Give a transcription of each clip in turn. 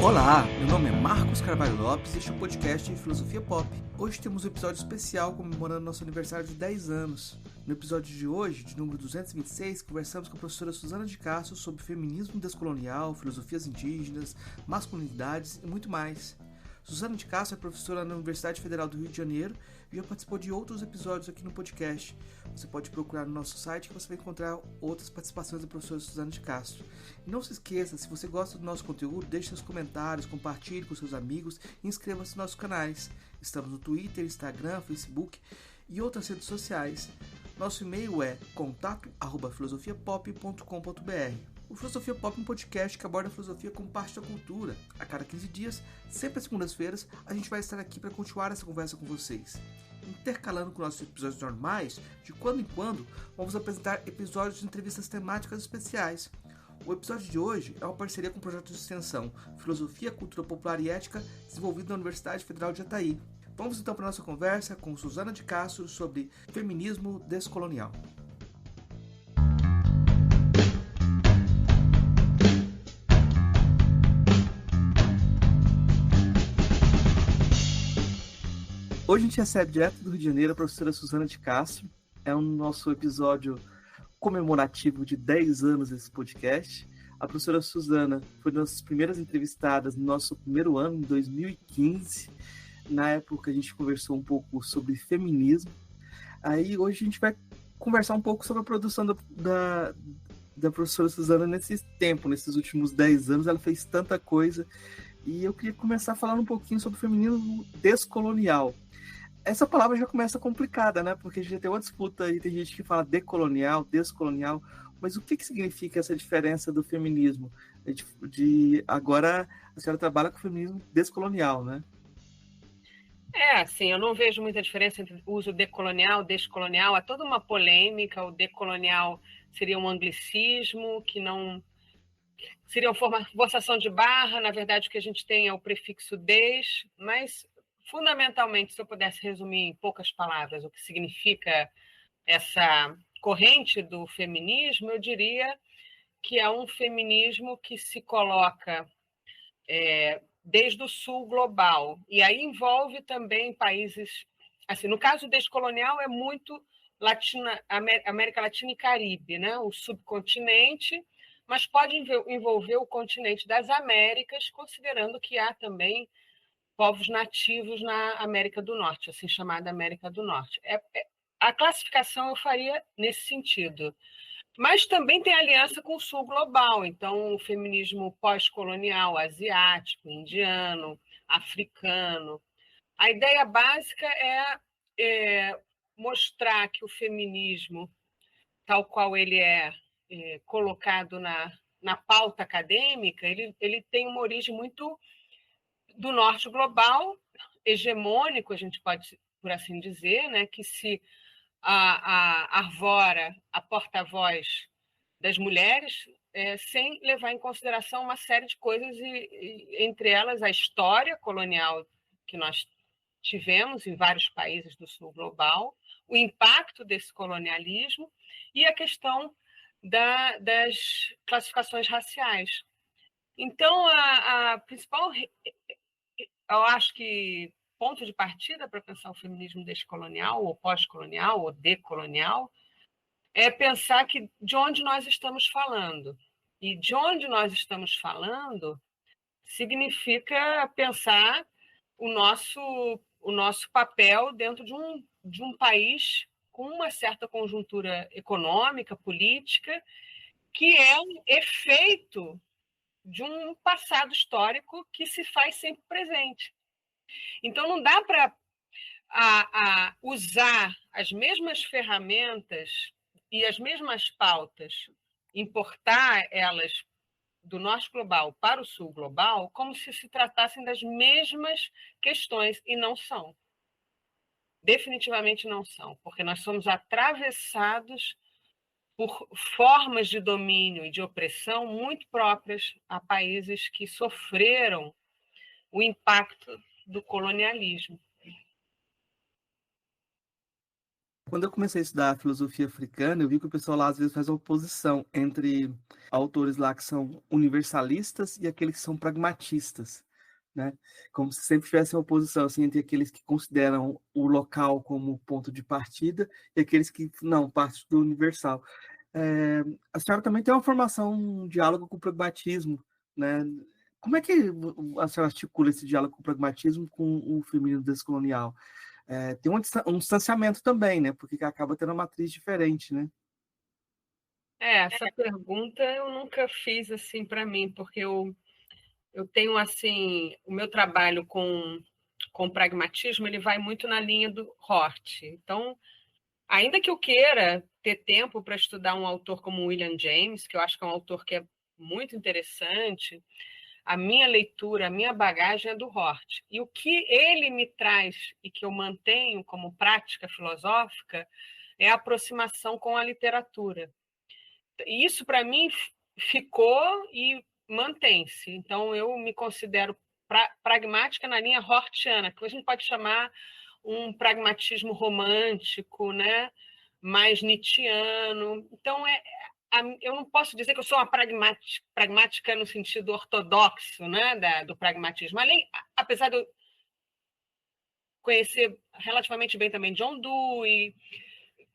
Olá, meu nome é Marcos Carvalho Lopes e este é o podcast Filosofia Pop. Hoje temos um episódio especial comemorando nosso aniversário de 10 anos. No episódio de hoje, de número 226, conversamos com a professora Suzana de Castro sobre feminismo descolonial, filosofias indígenas, masculinidades e muito mais. Suzana de Castro é professora na Universidade Federal do Rio de Janeiro e já participou de outros episódios aqui no podcast. Você pode procurar no nosso site que você vai encontrar outras participações da professora Suzana de Castro. E não se esqueça, se você gosta do nosso conteúdo, deixe seus comentários, compartilhe com seus amigos e inscreva-se nos nossos canais. Estamos no Twitter, Instagram, Facebook e outras redes sociais. Nosso e-mail é contato@filosofiapop.com.br. O Filosofia Pop é um podcast que aborda a filosofia como parte da cultura. A cada 15 dias, sempre às segundas-feiras, a gente vai estar aqui para continuar essa conversa com vocês. Intercalando com nossos episódios normais, de quando em quando, vamos apresentar episódios de entrevistas temáticas especiais. O episódio de hoje é uma parceria com o projeto de extensão Filosofia, Cultura Popular e Ética, desenvolvido na Universidade Federal de Jataí. Vamos então para a nossa conversa com Suzana de Castro sobre feminismo descolonial. Hoje a gente recebe direto do Rio de Janeiro a professora Suzana de Castro. É um nosso episódio comemorativo de 10 anos desse podcast. A professora Suzana foi uma das primeiras entrevistadas no nosso primeiro ano, em 2015. Na época a gente conversou um pouco sobre feminismo. Aí hoje a gente vai conversar um pouco sobre a produção da professora Suzana nesse tempo, nesses últimos 10 anos. Ela fez tanta coisa. E eu queria começar falando um pouquinho sobre o feminismo descolonial. Essa palavra já começa complicada, né? Porque a gente tem uma disputa aí, tem gente que fala decolonial, descolonial, mas o que significa essa diferença do feminismo? Agora a senhora trabalha com o feminismo descolonial, né? Assim, eu não vejo muita diferença entre o uso decolonial, descolonial. Há toda uma polêmica. O decolonial seria um anglicismo, que não seria uma forçação de barra. Na verdade, o que a gente tem é o prefixo des, mas fundamentalmente, se eu pudesse resumir em poucas palavras o que significa essa corrente do feminismo, eu diria que é um feminismo que se coloca desde o sul global, e aí envolve também países, assim, no caso descolonial é muito América Latina e Caribe, né? O subcontinente, mas pode envolver o continente das Américas, considerando que há também povos nativos na América do Norte, assim chamada América do Norte. A classificação eu faria nesse sentido. Mas também tem aliança com o sul global, então o feminismo pós-colonial, asiático, indiano, africano. A ideia básica é mostrar que o feminismo, tal qual ele é colocado na pauta acadêmica, ele tem uma origem muito do norte global, hegemônico, a gente pode, por assim dizer, né, que se arvora a porta-voz das mulheres, sem levar em consideração uma série de coisas, e entre elas a história colonial que nós tivemos em vários países do sul global, o impacto desse colonialismo e a questão das classificações raciais. Então, a principal, eu acho que ponto de partida para pensar o feminismo descolonial, ou pós-colonial, ou decolonial, é pensar que de onde nós estamos falando. E de onde nós estamos falando significa pensar o nosso papel dentro de um país com uma certa conjuntura econômica, política, que é um efeito de um passado histórico que se faz sempre presente. Então, não dá para usar as mesmas ferramentas e as mesmas pautas, importar elas do norte global para o sul global, como se tratassem das mesmas questões, e não são. Definitivamente não são, porque nós somos atravessados por formas de domínio e de opressão muito próprias a países que sofreram o impacto do colonialismo. Quando eu comecei a estudar filosofia africana, eu vi que o pessoal lá às vezes faz uma oposição entre autores lá que são universalistas e aqueles que são pragmatistas, né? Como se sempre tivesse uma oposição assim, entre aqueles que consideram o local como ponto de partida e aqueles que não, parte do universal. É, a senhora também tem uma formação, um diálogo com o pragmatismo, né? Como é que a senhora articula esse diálogo com o pragmatismo com o feminismo descolonial? Tem um distanciamento também, né? Porque acaba tendo uma matriz diferente, né? Essa pergunta eu nunca fiz assim para mim, porque eu tenho assim, o meu trabalho com pragmatismo, ele vai muito na linha do Hort. Então, ainda que eu queira ter tempo para estudar um autor como William James, que eu acho que é um autor que é muito interessante, a minha leitura, a minha bagagem é do Hort. E o que ele me traz e que eu mantenho como prática filosófica é a aproximação com a literatura. E isso, para mim, ficou e mantém-se. Então, eu me considero pragmática na linha hortiana, que a gente pode chamar um pragmatismo romântico, né? Mais nietzschiano. Então, eu não posso dizer que eu sou uma pragmática no sentido ortodoxo, né? Do pragmatismo. Apesar de eu conhecer relativamente bem também John Dewey,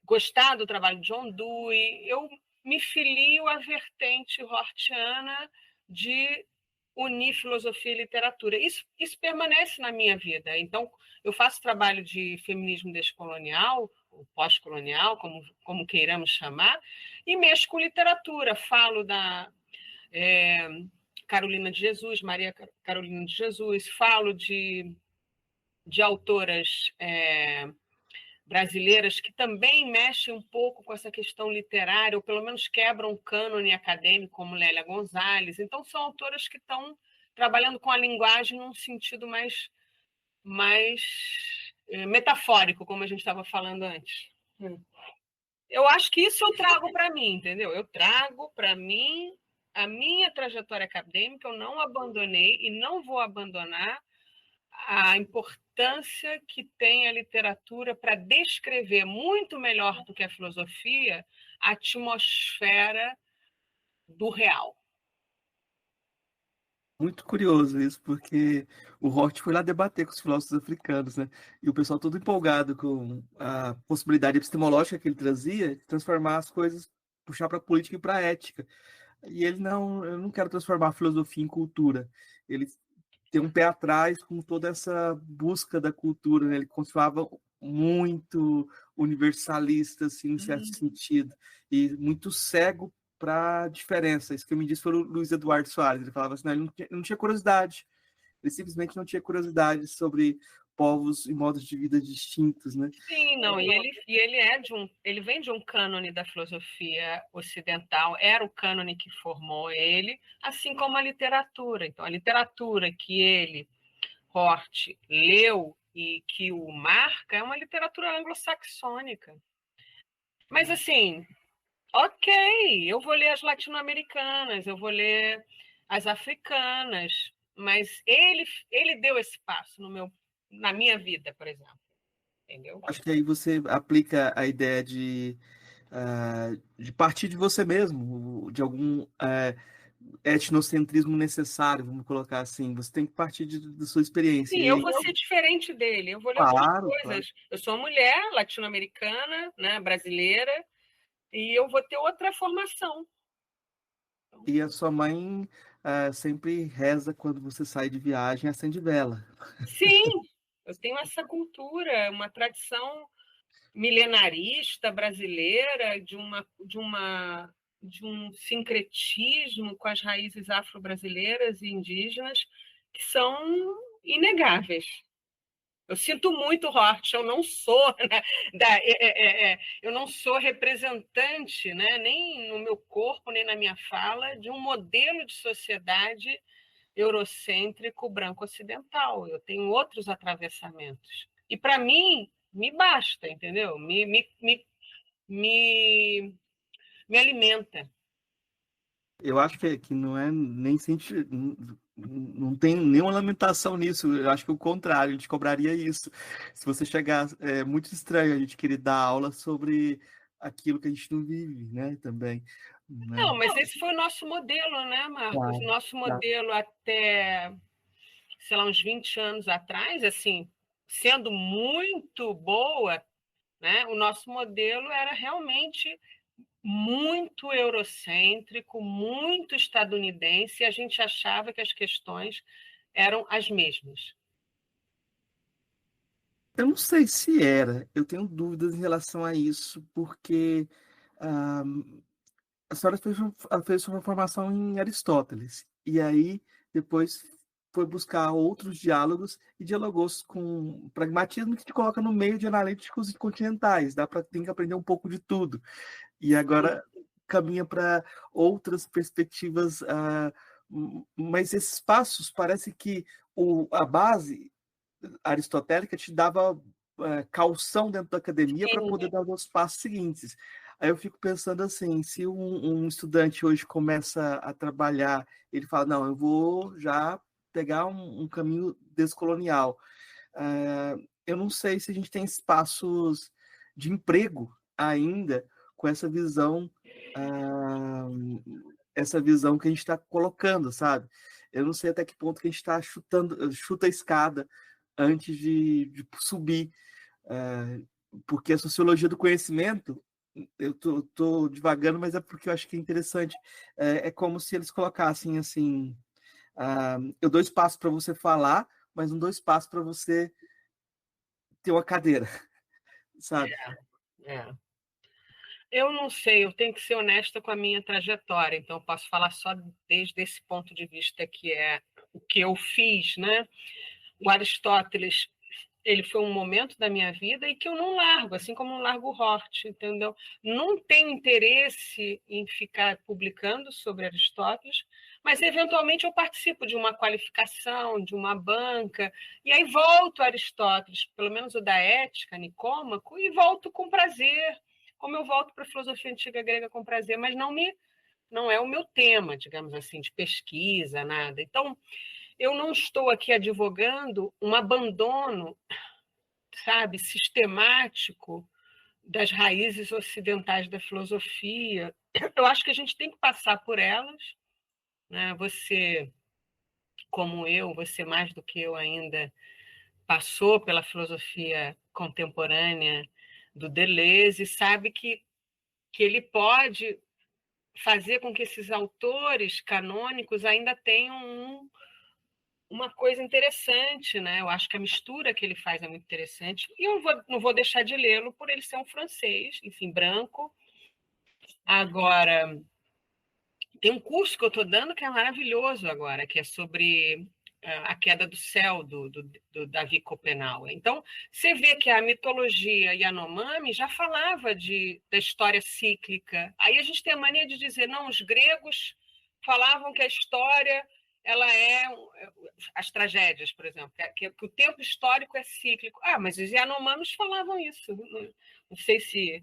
gostar do trabalho de John Dewey, eu me filio à vertente hortiana de unir filosofia e literatura. Isso permanece na minha vida. Então, eu faço trabalho de feminismo descolonial, ou pós-colonial, como queiramos chamar, e mexo com literatura. Falo da Carolina de Jesus, Maria Carolina de Jesus, falo de autoras brasileiras que também mexem um pouco com essa questão literária, ou pelo menos quebram o cânone acadêmico, como Lélia Gonzalez. Então, são autoras que estão trabalhando com a linguagem num sentido mais metafórico, como a gente estava falando antes. Eu acho que isso eu trago para mim, entendeu? Eu trago para mim a minha trajetória acadêmica, eu não abandonei e não vou abandonar a importância que tem a literatura para descrever muito melhor do que a filosofia a atmosfera do real. Muito curioso isso, porque o Hort foi lá debater com os filósofos africanos, né? E o pessoal todo empolgado com a possibilidade epistemológica que ele trazia de transformar as coisas, puxar para a política e para a ética. E ele não, eu não quero transformar a filosofia em cultura. Ele tem um pé atrás com toda essa busca da cultura, né? Ele continuava muito universalista, assim, em certo sentido, e muito cego para a diferença. Isso que me disse foi o Luiz Eduardo Soares. Ele falava assim, não, ele não tinha curiosidade. Ele simplesmente não tinha curiosidade sobre povos e modos de vida distintos, né? Sim, não, ele vem de um cânone da filosofia ocidental, era o cânone que formou ele, assim como a literatura. Então, a literatura que ele, Hort, leu e que o marca é uma literatura anglo-saxônica. Mas, assim, ok, eu vou ler as latino-americanas, eu vou ler as africanas, mas ele deu esse passo na minha vida, por exemplo. Entendeu? Acho que aí você aplica a ideia de partir de você mesmo, de algum etnocentrismo necessário, vamos colocar assim. Você tem que partir da sua experiência. Sim, E eu aí, vou ser diferente dele, eu vou ler outras claro, claro. coisas. Eu sou uma mulher latino-americana, né, brasileira, e eu vou ter outra formação. E a sua mãe sempre reza quando você sai de viagem, acende vela. Sim, eu tenho essa cultura, uma tradição milenarista brasileira, de um sincretismo com as raízes afro-brasileiras e indígenas que são inegáveis. Eu sinto muito, Hort, eu não sou, né, eu não sou representante, né, nem no meu corpo, nem na minha fala, de um modelo de sociedade eurocêntrico branco ocidental. Eu tenho outros atravessamentos. E, para mim, me basta, entendeu? Me, me alimenta. Eu acho que não é nem Não tem nenhuma lamentação nisso. Eu acho que o contrário, a gente cobraria isso. Se você chegar, é muito estranho a gente querer dar aula sobre aquilo que a gente não vive, né? Também, né? Não, mas esse foi o nosso modelo, né, Marcos? Claro, Nosso claro. modelo até, sei lá, uns 20 anos atrás, assim, sendo muito boa, né? O nosso modelo era realmente muito eurocêntrico, muito estadunidense, e a gente achava que as questões eram as mesmas. Eu não sei se era, eu tenho dúvidas em relação a isso, porque ah, a senhora fez uma formação em Aristóteles, e aí depois foi buscar outros diálogos e dialogou com pragmatismo que te coloca no meio de analíticos e continentais, tem que aprender um pouco de tudo. E agora caminha para outras perspectivas, mas esses passos parece que a base aristotélica te dava calção dentro da academia para Sim, poder dar os passos seguintes. Aí eu fico pensando assim, se um estudante hoje começa a trabalhar, ele fala, não, eu vou já pegar um caminho descolonial. Eu não sei se a gente tem espaços de emprego ainda com ah, essa visão que a gente está colocando, sabe? Eu não sei até que ponto que a gente está chuta a escada antes de subir, porque a sociologia do conhecimento, eu tô divagando, mas é porque eu acho que é interessante. É como se eles colocassem assim, eu dou espaço para você falar, mas não dou espaço para você ter uma cadeira, sabe? é. Eu não sei, eu tenho que ser honesta com a minha trajetória, então eu posso falar só desde esse ponto de vista que é o que eu fiz, né? O Aristóteles, ele foi um momento da minha vida e que eu não largo, assim como não largo o Hort, entendeu? Não tenho interesse em ficar publicando sobre Aristóteles, mas eventualmente eu participo de uma qualificação, de uma banca, e aí volto a Aristóteles, pelo menos o da Ética, Nicômaco, e volto com prazer, como eu volto para a filosofia antiga grega com prazer, mas não é o meu tema, digamos assim, de pesquisa, nada. Então, eu não estou aqui advogando um abandono, sabe, sistemático das raízes ocidentais da filosofia. Eu acho que a gente tem que passar por elas, né? Você, como eu, você mais do que eu ainda passou pela filosofia contemporânea do Deleuze e sabe que ele pode fazer com que esses autores canônicos ainda tenham uma coisa interessante, né? Eu acho que a mistura que ele faz é muito interessante. E eu não vou deixar de lê-lo por ele ser um francês, enfim, branco. Agora, tem um curso que eu estou dando que é maravilhoso agora, que é sobre a queda do céu, do Davi Copenau. Então, você vê que a mitologia Yanomami já falava da história cíclica. Aí a gente tem a mania de dizer, não, os gregos falavam que a história ela é as tragédias, por exemplo, que o tempo histórico é cíclico. Ah, mas os Yanomamis falavam isso. Não sei se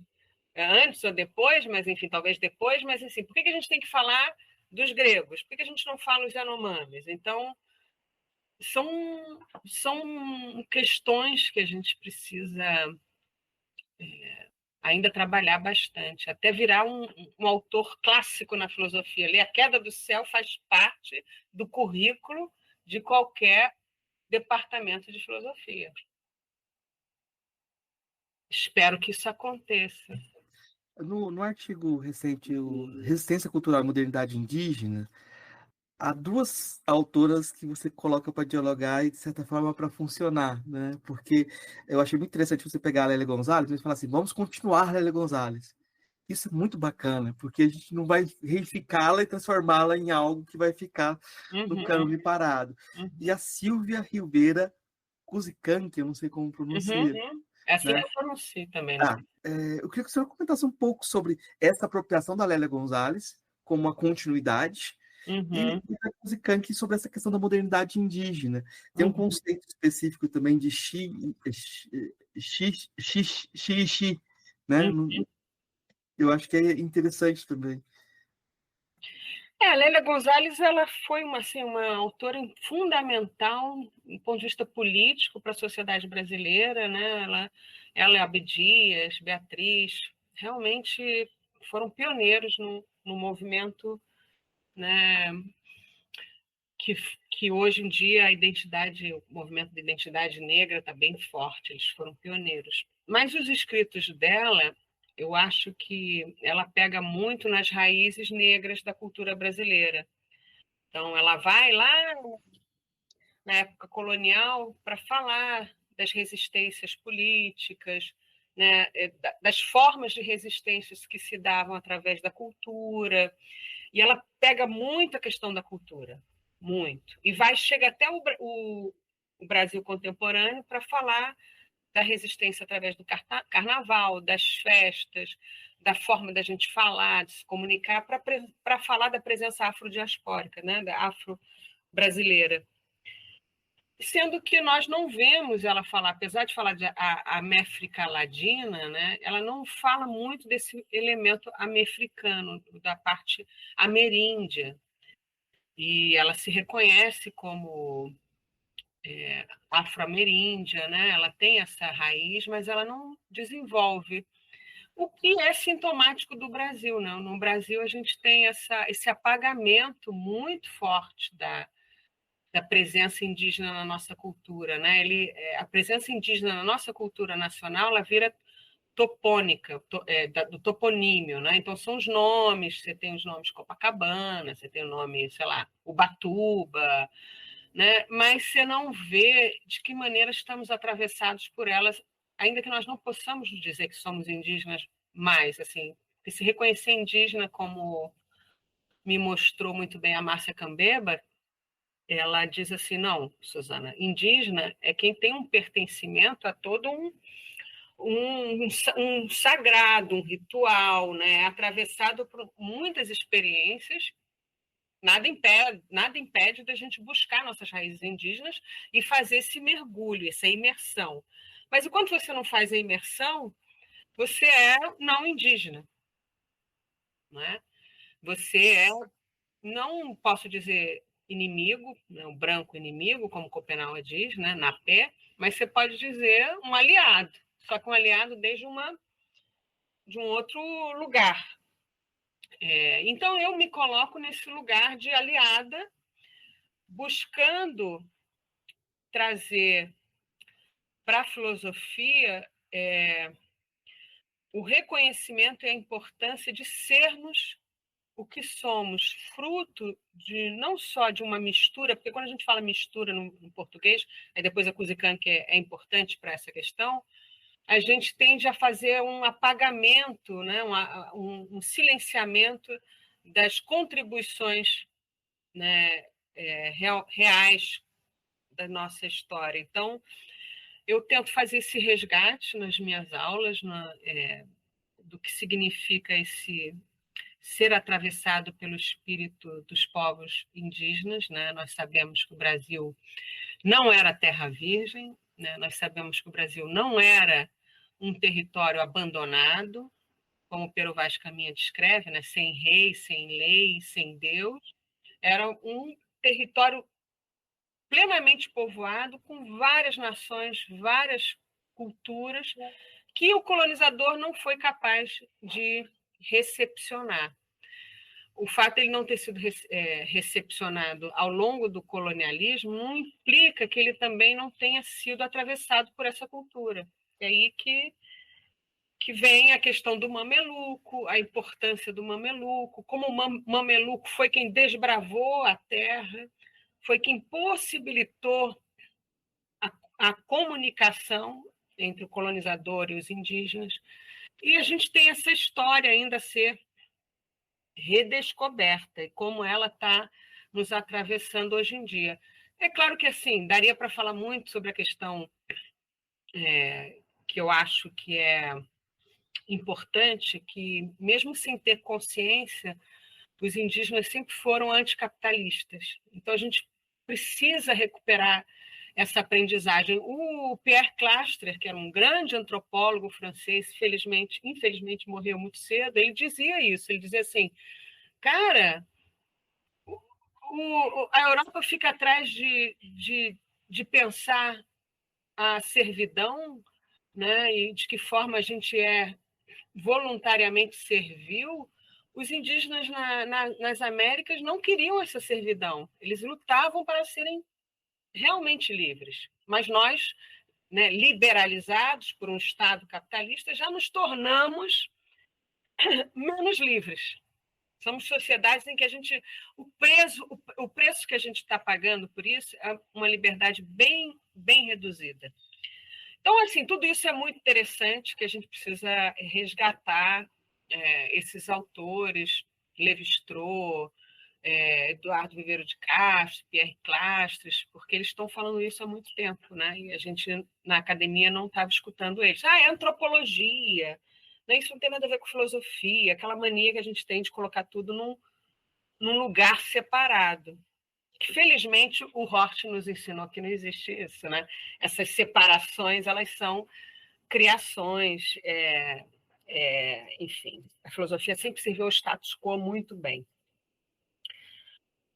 antes ou depois, mas enfim, talvez depois, mas assim, por que a gente tem que falar dos gregos? Por que a gente não fala os Yanomamis? Então, são questões que a gente precisa ainda trabalhar bastante, até virar um autor clássico na filosofia. Ler A Queda do Céu faz parte do currículo de qualquer departamento de filosofia. Espero que isso aconteça. No artigo recente, o Resistência Cultural e Modernidade Indígena, há duas autoras que você coloca para dialogar e, de certa forma, para funcionar, né? Porque eu achei muito interessante você pegar a Lélia Gonzalez e falar assim, vamos continuar a Lélia Gonzalez. Isso é muito bacana, porque a gente não vai reificá-la e transformá-la em algo que vai ficar no cânone parado. E a Silvia Ribeira Kuzikan, que eu não sei como pronuncia, É assim né? que eu pronuncio também, né? Eu queria que o senhor comentasse um pouco sobre essa apropriação da Lélia Gonzalez como uma continuidade e da Kuzikan sobre essa questão da modernidade indígena. Tem um conceito específico também de xixi, né? Eu acho que é interessante também. A Lélia Gonzalez ela foi uma autora fundamental do ponto de vista político para a sociedade brasileira, né? Ela e Abdias, Beatriz, realmente foram pioneiros no movimento, né? Que hoje em dia o movimento de identidade negra está bem forte, eles foram pioneiros. Mas os escritos dela, eu acho que ela pega muito nas raízes negras da cultura brasileira. Então, ela vai lá na época colonial para falar das resistências políticas, né, das formas de resistências que se davam através da cultura. E ela pega muito a questão da cultura, muito. E chega até o Brasil contemporâneo para falar da resistência através do carnaval, das festas, da forma da gente falar, de se comunicar, para falar da presença afrodiaspórica, né, da afro-brasileira. Sendo que nós não vemos ela falar, apesar de falar de a América Latina, né, ela não fala muito desse elemento americano, da parte ameríndia. E ela se reconhece como afro-ameríndia, né? Ela tem essa raiz, mas ela não desenvolve. O que é sintomático do Brasil, né? No Brasil, a gente tem esse apagamento muito forte da presença indígena na nossa cultura, né? A presença indígena na nossa cultura nacional, ela vira topônica, do toponímio, né? Então são os nomes, você tem os nomes Copacabana, você tem o nome, sei lá, Ubatuba, né? Mas você não vê de que maneira estamos atravessados por elas, ainda que nós não possamos dizer que somos indígenas mais, assim, que se reconhecer indígena, como me mostrou muito bem a Márcia Cambeba, ela diz assim, não, Suzana, indígena é quem tem um pertencimento a todo um sagrado, um ritual, né? Atravessado por muitas experiências. Nada impede da gente buscar nossas raízes indígenas e fazer esse mergulho, essa imersão. Mas enquanto você não faz a imersão, você é não indígena, né? Você é, não posso dizer inimigo, né, um branco inimigo, como Copenau diz, né, na pé, mas você pode dizer um aliado, só que um aliado desde de um outro lugar. Então, eu me coloco nesse lugar de aliada, buscando trazer para a filosofia o reconhecimento e a importância de sermos o que somos, fruto de não só de uma mistura, porque quando a gente fala mistura no português, aí depois a Kuzikan, que é importante para essa questão, a gente tende a fazer um apagamento, né, um silenciamento das contribuições, né, reais da nossa história. Então, eu tento fazer esse resgate nas minhas aulas, do que significa esse ser atravessado pelo espírito dos povos indígenas, né? Nós sabemos que o Brasil não era terra virgem, né? Nós sabemos que o Brasil não era um território abandonado, como o Pero Vaz Caminha descreve, né? Sem rei, sem lei, sem Deus. Era um território plenamente povoado, com várias nações, várias culturas, que o colonizador não foi capaz de recepcionar. O fato de ele não ter sido recepcionado ao longo do colonialismo não implica que ele também não tenha sido atravessado por essa cultura. É aí que vem a questão do mameluco, a importância do mameluco, como o mameluco foi quem desbravou a terra, foi quem possibilitou a comunicação entre o colonizador e os indígenas. E a gente tem essa história ainda a ser redescoberta e como ela está nos atravessando hoje em dia. É claro que, assim, daria para falar muito sobre a questão que eu acho que é importante, que mesmo sem ter consciência, os indígenas sempre foram anticapitalistas. Então, a gente precisa recuperar essa aprendizagem. O Pierre Clastres, que era um grande antropólogo francês, infelizmente morreu muito cedo, ele dizia isso, ele dizia assim, cara, A Europa fica atrás de pensar a servidão, né, e de que forma a gente é voluntariamente servil. Os indígenas nas Américas não queriam essa servidão. Eles lutavam para serem realmente livres. Mas nós, né, liberalizados por um Estado capitalista, já nos tornamos menos livres. Somos sociedades em que o preço que a gente está pagando por isso é uma liberdade bem, bem reduzida. Então, assim, tudo isso é muito interessante, que a gente precisa resgatar esses autores, Lévi-Strauss, Eduardo Viveiro de Castro, Pierre Clastres, porque eles estão falando isso há muito tempo, né? E a gente, na academia, não estava escutando eles. É antropologia, né? Isso não tem nada a ver com filosofia, aquela mania que a gente tem de colocar tudo num lugar separado. Felizmente, o Hort nos ensinou que não existe isso, né? Essas separações, elas são criações, enfim. A filosofia sempre serviu ao status quo muito bem.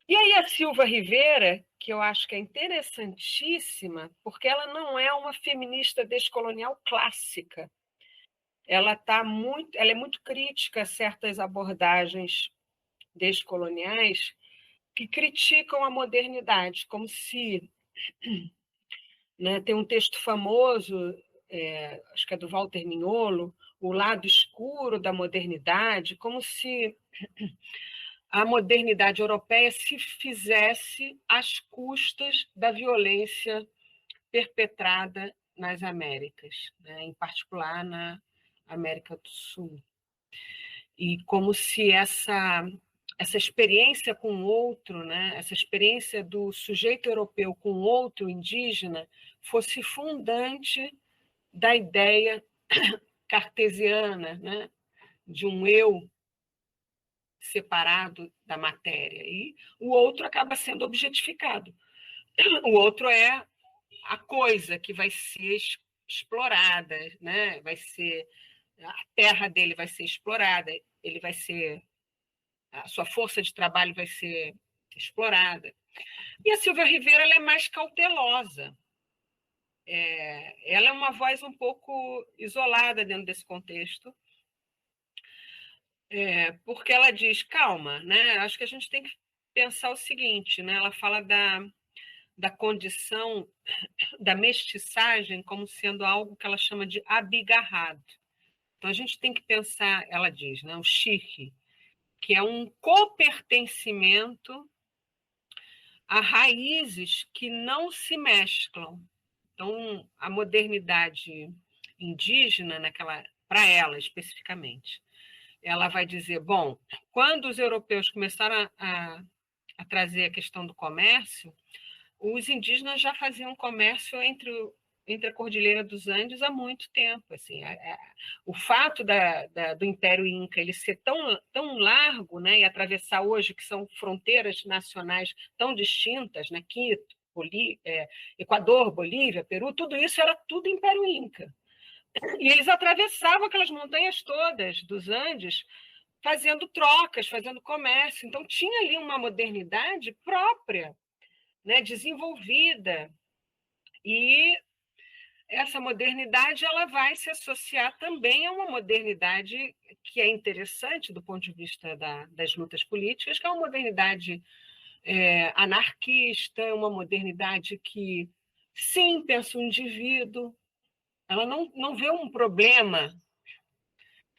E aí a Silva Rivera, que eu acho que é interessantíssima, porque ela não é uma feminista descolonial clássica. Ela é muito crítica a certas abordagens descoloniais que criticam a modernidade, como se, né, tem um texto famoso, acho que é do Walter Mignolo, O Lado Escuro da Modernidade, como se a modernidade europeia se fizesse às custas da violência perpetrada nas Américas, né, em particular na América do Sul. E como se essa experiência com o outro, né, essa experiência do sujeito europeu com o outro indígena, fosse fundante da ideia cartesiana, né, de um eu separado da matéria. E o outro acaba sendo objetificado. O outro é a coisa que vai ser explorada, né? A terra dele vai ser explorada, a sua força de trabalho vai ser explorada. E a Silvia Rivera, ela é mais cautelosa. Ela é uma voz um pouco isolada dentro desse contexto, porque ela diz, calma, né? Acho que a gente tem que pensar o seguinte, né? Ela fala da condição da mestiçagem como sendo algo que ela chama de abigarrado. Então, a gente tem que pensar, ela diz, né, o chique, que é um copertencimento a raízes que não se mesclam. Então, a modernidade indígena, para ela especificamente, ela vai dizer, bom, quando os europeus começaram a trazer a questão do comércio, os indígenas já faziam comércio entre a Cordilheira dos Andes há muito tempo. Assim, o fato do Império Inca ele ser tão largo, né, e atravessar hoje, que são fronteiras nacionais tão distintas, né, Quito, Equador, Bolívia, Peru, tudo isso era tudo Império Inca. E eles atravessavam aquelas montanhas todas dos Andes, fazendo trocas, fazendo comércio. Então, tinha ali uma modernidade própria, né, desenvolvida. E essa modernidade ela vai se associar também a uma modernidade que é interessante do ponto de vista das lutas políticas, que é uma modernidade anarquista, uma modernidade que, sim, pensa o indivíduo. Ela não vê um problema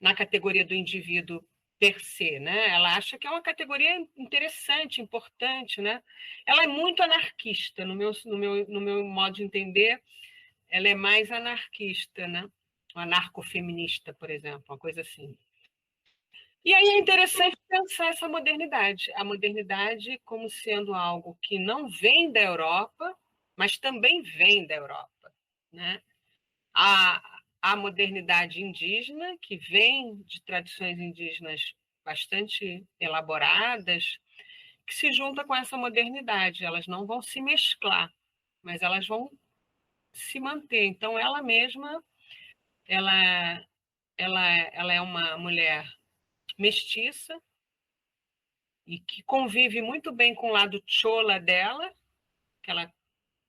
na categoria do indivíduo per se, né? Ela acha que é uma categoria interessante, importante, né? Ela é muito anarquista, no meu modo de entender. Ela é mais anarquista, né? Anarcofeminista, por exemplo, uma coisa assim. E aí é interessante pensar essa modernidade, a modernidade como sendo algo que não vem da Europa, mas também vem da Europa, né? A modernidade indígena, que vem de tradições indígenas bastante elaboradas, que se junta com essa modernidade. Elas não vão se mesclar, mas elas vão se manter. Então, ela mesma, ela é uma mulher mestiça, e que convive muito bem com o lado chola dela, que ela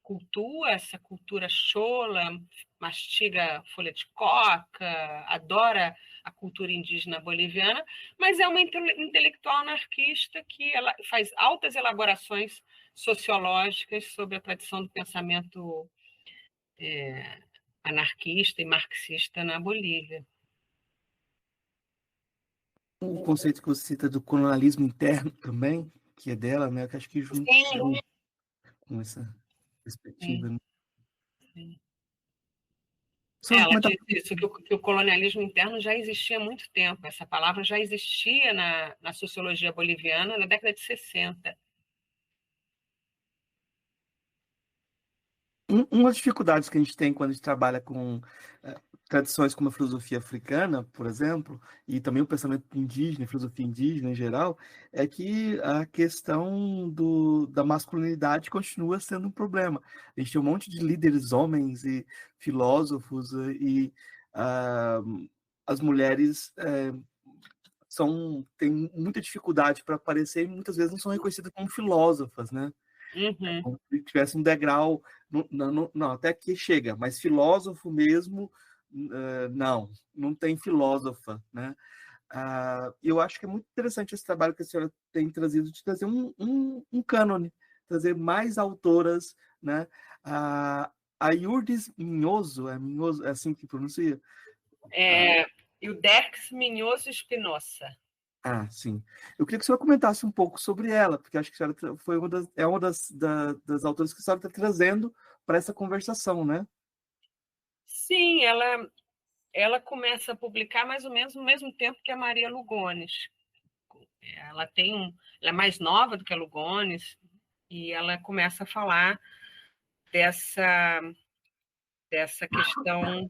cultua essa cultura chola, mastiga folha de coca, adora a cultura indígena boliviana, mas é uma intelectual anarquista que ela faz altas elaborações sociológicas sobre a tradição do pensamento anarquista e marxista na Bolívia. O conceito que você cita do colonialismo interno também, que é dela, né? Eu acho que junto com essa perspectiva. Né? Ela disse isso, que o colonialismo interno já existia há muito tempo. Essa palavra já existia na sociologia boliviana na década de 60. Uma das dificuldades que a gente tem quando a gente trabalha com tradições como a filosofia africana, por exemplo, e também o pensamento indígena, filosofia indígena em geral, é que a questão da masculinidade continua sendo um problema. A gente tem um monte de líderes homens e filósofos e as mulheres têm muita dificuldade para aparecer e muitas vezes não são reconhecidas como filósofas, né? Uhum. Como se tivesse um degrau, não, até aqui chega, mas filósofo mesmo, não tem filósofa, né? Eu acho que é muito interessante esse trabalho que a senhora tem trazido, de trazer um cânone, trazer mais autoras, né? A Yurdes Minhoso, Minhoso, é assim que pronuncia? Yurdes Minhoso Espinosa. Sim. Eu queria que a senhora comentasse um pouco sobre ela, porque acho que a senhora foi uma das autoras que a senhora está trazendo para essa conversação, né? Sim, ela começa a publicar mais ou menos no mesmo tempo que a Maria Lugones. Ela é mais nova do que a Lugones e ela começa a falar dessa questão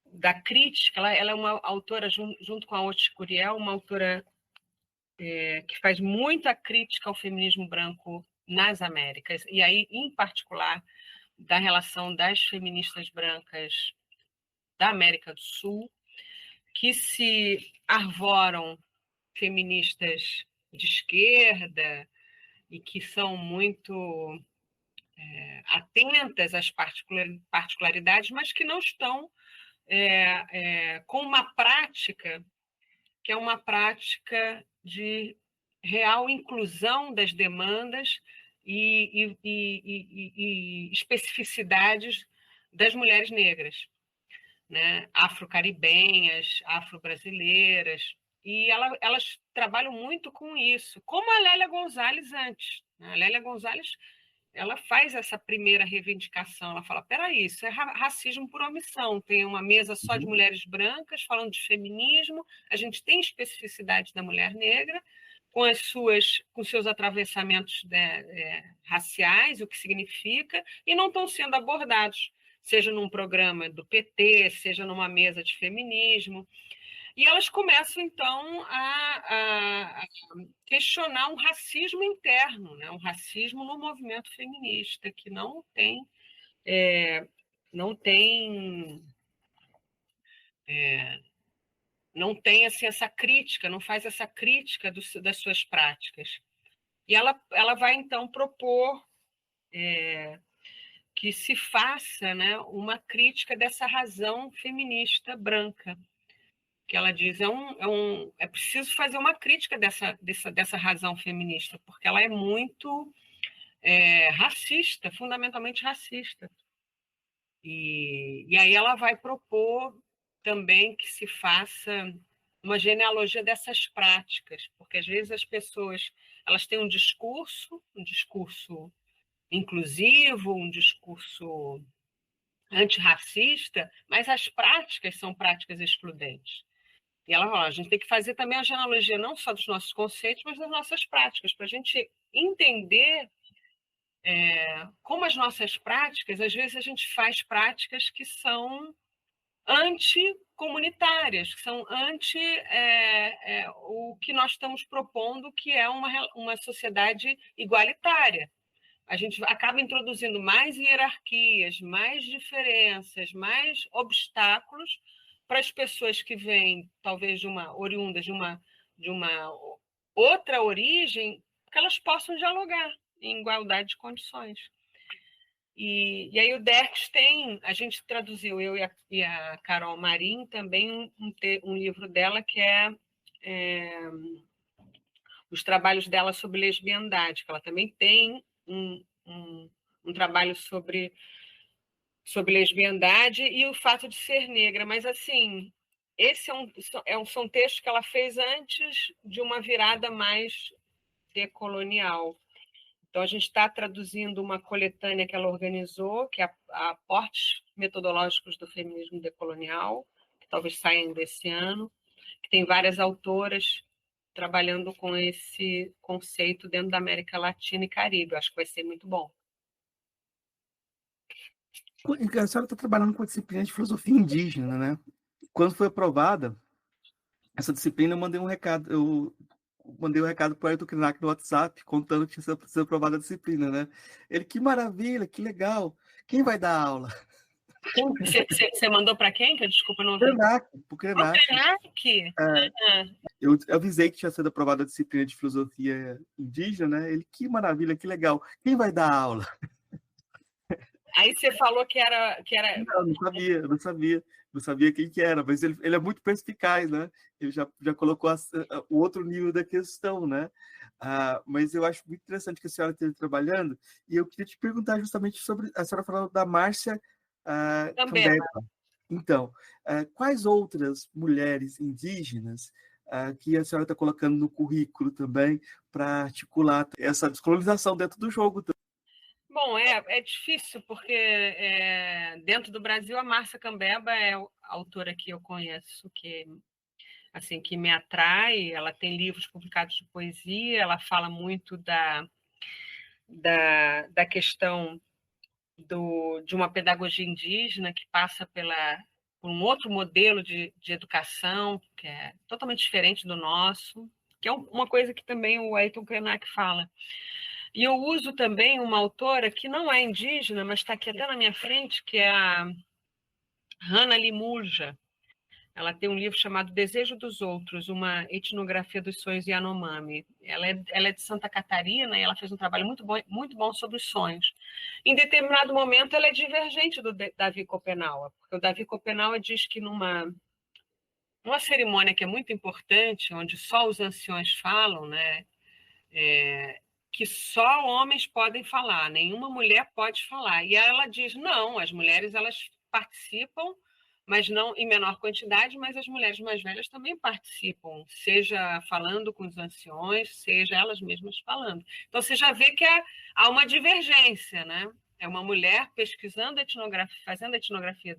da crítica. Ela é uma autora, junto com a Oti Curiel, uma autora que faz muita crítica ao feminismo branco nas Américas, e aí, em particular, da relação das feministas brancas da América do Sul, que se arvoram feministas de esquerda e que são muito atentas às particularidades, mas que não estão com uma prática que é uma prática de real inclusão das demandas e especificidades das mulheres negras, né? Afro-caribenhas, afro-brasileiras, e elas trabalham muito com isso, como a Lélia Gonzalez antes. A Lélia Gonzalez ela faz essa primeira reivindicação, ela fala, peraí, isso é racismo por omissão, tem uma mesa só de mulheres brancas falando de feminismo, a gente tem especificidade da mulher negra, com seus atravessamentos raciais, o que significa, e não estão sendo abordados, seja num programa do PT, seja numa mesa de feminismo. E elas começam, então, a questionar um racismo interno, né? Um racismo no movimento feminista, que não tem assim, essa crítica, não faz essa crítica das suas práticas. E ela vai, então, propor que se faça, né, uma crítica dessa razão feminista branca, que ela diz é preciso fazer uma crítica dessa razão feminista, porque ela é muito racista, fundamentalmente racista. E aí ela vai propor também que se faça uma genealogia dessas práticas, porque às vezes as pessoas elas têm um discurso inclusivo, um discurso antirracista, mas as práticas são práticas excludentes. E ela fala, a gente tem que fazer também a genealogia não só dos nossos conceitos, mas das nossas práticas, para a gente entender como as nossas práticas, às vezes a gente faz práticas que são anticomunitárias, que são anti o que nós estamos propondo, que é uma sociedade igualitária. A gente acaba introduzindo mais hierarquias, mais diferenças, mais obstáculos para as pessoas que vêm, talvez, oriundas de uma outra origem, que elas possam dialogar em igualdade de condições. E aí o Derks a gente traduziu, eu e a Carol Marim, também um livro dela que é os trabalhos dela sobre lesbiandade, que ela também tem um trabalho sobre lesbiandade e o fato de ser negra, mas assim, esse são textos que ela fez antes de uma virada mais decolonial. Então, a gente está traduzindo uma coletânea que ela organizou, que é Aportes Metodológicos do Feminismo Decolonial, que talvez saia desse ano, que tem várias autoras trabalhando com esse conceito dentro da América Latina e Caribe. Eu acho que vai ser muito bom. A senhora está trabalhando com a disciplina de filosofia indígena, né? Quando foi aprovada essa disciplina, eu mandei um recado para o Ayrton Krenak no WhatsApp, contando que tinha sido aprovada a disciplina, né? Ele, que maravilha, que legal. Quem vai dar aula? Você mandou para quem? Que desculpa, não ouvi. O Krenak. Eu avisei que tinha sido aprovada a disciplina de filosofia indígena, né? Ele, que maravilha, que legal. Quem vai dar aula? Aí você falou que era... Não sabia quem que era, mas ele é muito perspicaz, né? Ele já colocou o outro nível da questão, né? Mas eu acho muito interessante que a senhora esteja trabalhando, e eu queria te perguntar justamente sobre, a senhora falou da Márcia Cambeba. Então, quais outras mulheres indígenas que a senhora está colocando no currículo também para articular essa descolonização dentro do jogo? Bom, é difícil, porque dentro do Brasil a Márcia Cambeba é a autora que eu conheço, que me atrai. Ela tem livros publicados de poesia, ela fala muito da questão de uma pedagogia indígena que passa por um outro modelo de educação, que é totalmente diferente do nosso, que é uma coisa que também o Ayrton Krenak fala. E eu uso também uma autora que não é indígena, mas está aqui até na minha frente, que é a Hannah Limurja. Ela tem um livro chamado Desejo dos Outros, uma etnografia dos sonhos Yanomami. Ela é de Santa Catarina e ela fez um trabalho muito bom sobre os sonhos. Em determinado momento, ela é divergente do Davi Copenaua, porque o Davi Copenaua diz que numa cerimônia que é muito importante, onde só os anciões falam, né, que só homens podem falar, nenhuma mulher pode falar. E ela diz, não, as mulheres elas participam, mas não em menor quantidade, mas as mulheres mais velhas também participam, seja falando com os anciões, seja elas mesmas falando. Então, você já vê que há uma divergência, né? É uma mulher pesquisando fazendo a etnografia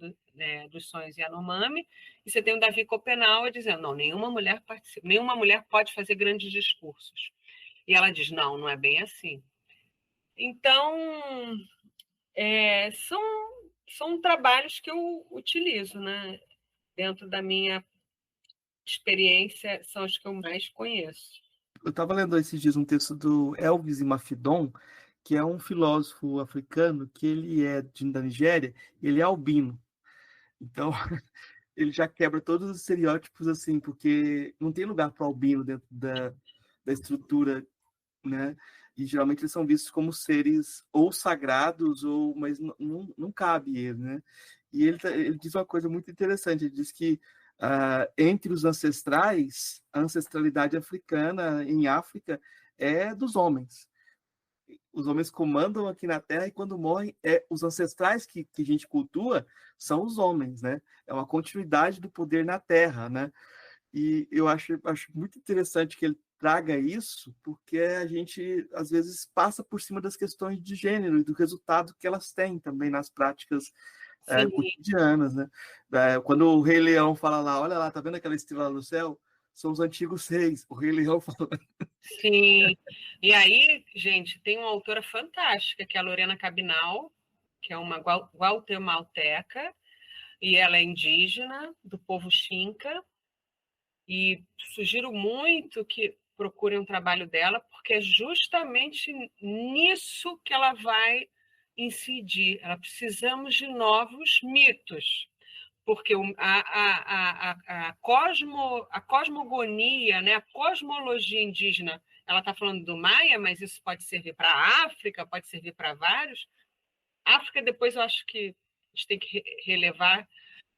dos sonhos Yanomami, e você tem o Davi Copenaua dizendo, não, nenhuma mulher participa, nenhuma mulher pode fazer grandes discursos. E ela diz, não é bem assim. Então, são trabalhos que eu utilizo, né? Dentro da minha experiência, são os que eu mais conheço. Eu estava lendo esses dias um texto do Elvis Imafidon, que é um filósofo africano, que ele é da Nigéria, ele é albino. Então, ele já quebra todos os estereótipos, assim, porque não tem lugar para albino dentro da estrutura, né? E geralmente eles são vistos como seres ou sagrados, mas não cabe ele, né? E ele diz uma coisa muito interessante, ele diz que entre os ancestrais, a ancestralidade africana em África é dos homens. Os homens comandam aqui na Terra e quando morrem, os ancestrais que a gente cultua são os homens, né? É uma continuidade do poder na Terra, né? E eu acho muito interessante que ele traga isso, porque a gente, às vezes, passa por cima das questões de gênero e do resultado que elas têm também nas práticas cotidianas, né? Quando o Rei Leão fala lá, olha lá, tá vendo aquela estrela no céu? São os antigos reis. O Rei Leão fala... Sim. E aí, gente, tem uma autora fantástica, que é a Lorena Cabinal, que é uma guatemalteca, e ela é indígena, do povo Xinca, e sugiro muito que procurem um trabalho dela, porque é justamente nisso que ela vai incidir. Precisamos de novos mitos, porque a cosmogonia, né, a cosmologia indígena, ela está falando do Maia, mas isso pode servir para a África, pode servir para vários. África, depois eu acho que a gente tem que relevar a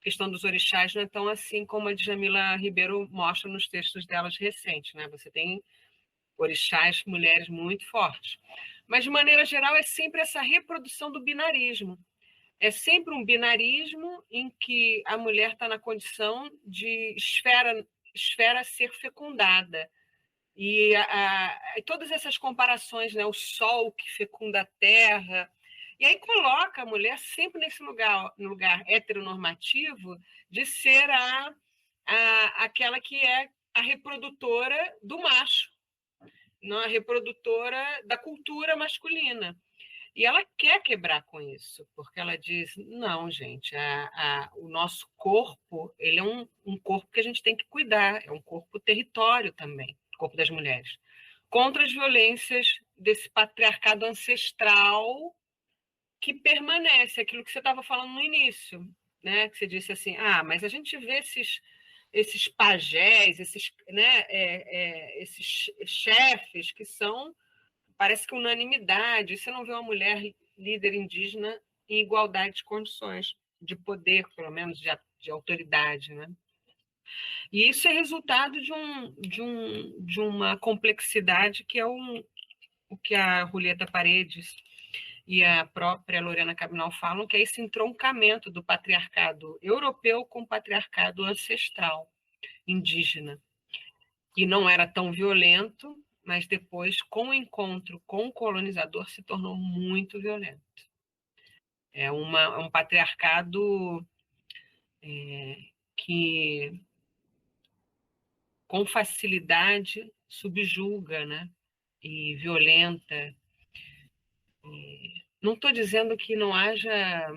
questão dos orixás, não é tão assim como a Djamila Ribeiro mostra nos textos delas recentes, né? Você tem orixás, mulheres muito fortes. Mas, de maneira geral, é sempre essa reprodução do binarismo. É sempre um binarismo em que a mulher está na condição de esfera ser fecundada. E todas essas comparações, né? O sol que fecunda a terra. E aí coloca a mulher sempre nesse lugar heteronormativo de ser aquela que é a reprodutora do macho, não a reprodutora da cultura masculina. E ela quer quebrar com isso, porque ela diz, não, gente, o nosso corpo, ele é um corpo que a gente tem que cuidar, é um corpo território também, o corpo das mulheres, contra as violências desse patriarcado ancestral que permanece, aquilo que você estava falando no início, né? Que você disse assim, mas a gente vê esses pajés, esses chefes que são, parece que unanimidade, você não vê uma mulher líder indígena em igualdade de condições, de poder, pelo menos de autoridade, né? E isso é resultado de uma complexidade que é o que a Julieta Paredes e a própria Lorena Cabinal falam, que é esse entroncamento do patriarcado europeu com o patriarcado ancestral indígena, que não era tão violento, mas depois, com o encontro com o colonizador, se tornou muito violento. É um patriarcado que, com facilidade, subjuga, né? E violenta. Não estou dizendo que não haja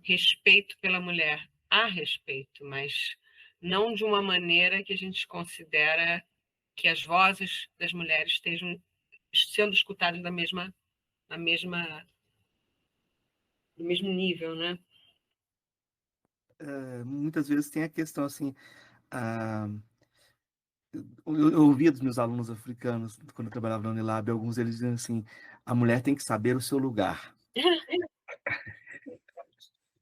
respeito pela mulher. Há respeito, mas não de uma maneira que a gente considera que as vozes das mulheres estejam sendo escutadas do mesmo nível, né? Muitas vezes tem a questão assim, eu ouvia dos meus alunos africanos, quando eu trabalhava na Unilab, alguns deles diziam assim, a mulher tem que saber o seu lugar.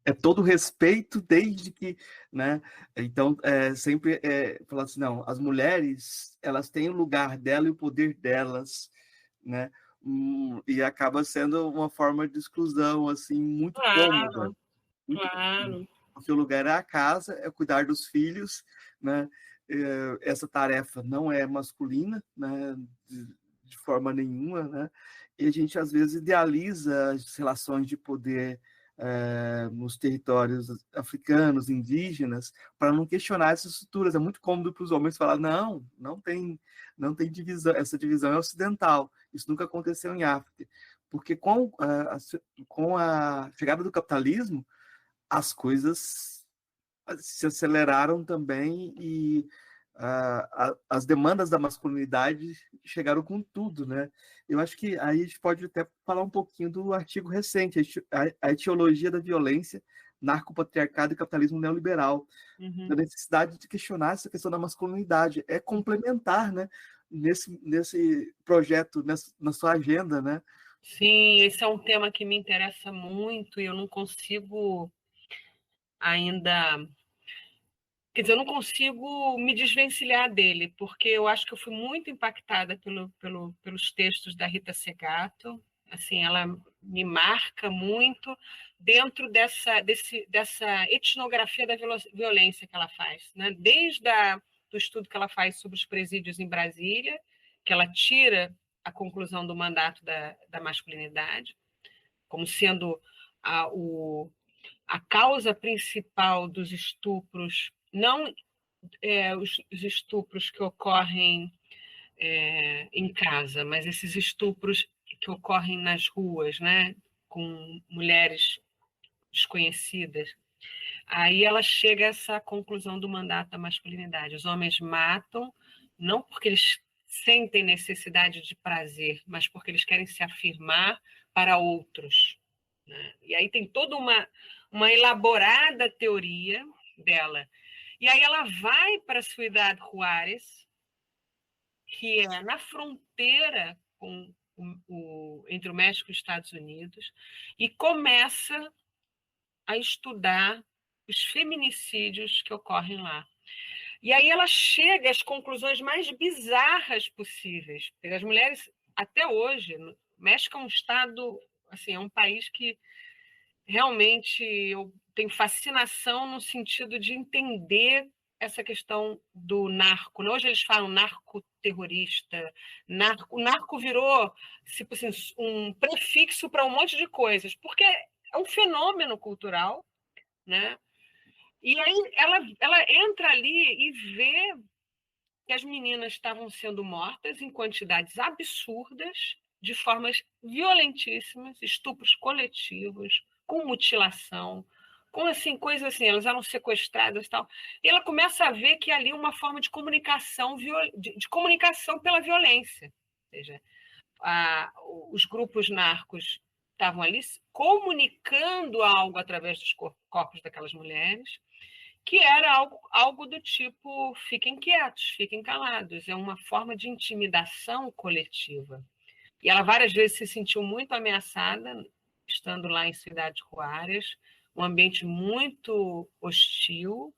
É todo respeito desde que, né? Então, sempre falar assim, não, as mulheres, elas têm o lugar dela e o poder delas, né? E acaba sendo uma forma de exclusão, assim, muito cômoda. Muito Claro. O seu lugar é a casa, é cuidar dos filhos, né? Essa tarefa não é masculina, né? De forma nenhuma, né? E a gente às vezes idealiza as relações de poder nos territórios africanos, indígenas, para não questionar essas estruturas. É muito cômodo para os homens falar, não tem divisão, essa divisão é ocidental, isso nunca aconteceu em África. Porque com a chegada do capitalismo, as coisas se aceleraram também e as demandas da masculinidade chegaram com tudo, né? Eu acho que aí a gente pode até falar um pouquinho do artigo recente, a etiologia da violência, narcopatriarcado e capitalismo neoliberal, da necessidade de questionar essa questão da masculinidade, é complementar, né? Nesse projeto, na sua agenda, né? Sim, esse é um tema que me interessa muito e eu não consigo ainda... Quer dizer, eu não consigo me desvencilhar dele, porque eu acho que eu fui muito impactada pelos textos da Rita Segato. Assim, ela me marca muito dentro dessa etnografia da violência que ela faz, né? Desde do estudo que ela faz sobre os presídios em Brasília, que ela tira a conclusão do mandato da masculinidade, como sendo a causa principal dos estupros, não os estupros que ocorrem em casa, mas esses estupros que ocorrem nas ruas, né, com mulheres desconhecidas. Aí ela chega a essa conclusão do mandato da masculinidade. Os homens matam não porque eles sentem necessidade de prazer, mas porque eles querem se afirmar para outros, né? E aí tem toda uma elaborada teoria dela. E aí ela vai para Ciudad Juárez, que é na fronteira entre o México e os Estados Unidos, e começa a estudar os feminicídios que ocorrem lá. E aí ela chega às conclusões mais bizarras possíveis. As mulheres, até hoje, o México é um estado, assim, é um país que realmente eu tenho fascinação no sentido de entender essa questão do narco. Hoje eles falam narcoterrorista, o narco virou tipo assim, um prefixo para um monte de coisas, porque é um fenômeno cultural, né? E aí ela entra ali e vê que as meninas estavam sendo mortas em quantidades absurdas, de formas violentíssimas, estupros coletivos, com mutilação, com assim, coisas assim, elas eram sequestradas e tal. E ela começa a ver que ali é uma forma de comunicação, de comunicação pela violência. Ou seja, os grupos narcos estavam ali comunicando algo através dos corpos daquelas mulheres, que era algo do tipo fiquem quietos, fiquem calados. É uma forma de intimidação coletiva. E ela várias vezes se sentiu muito ameaçada, estando lá em Ciudad Juárez, um ambiente muito hostil.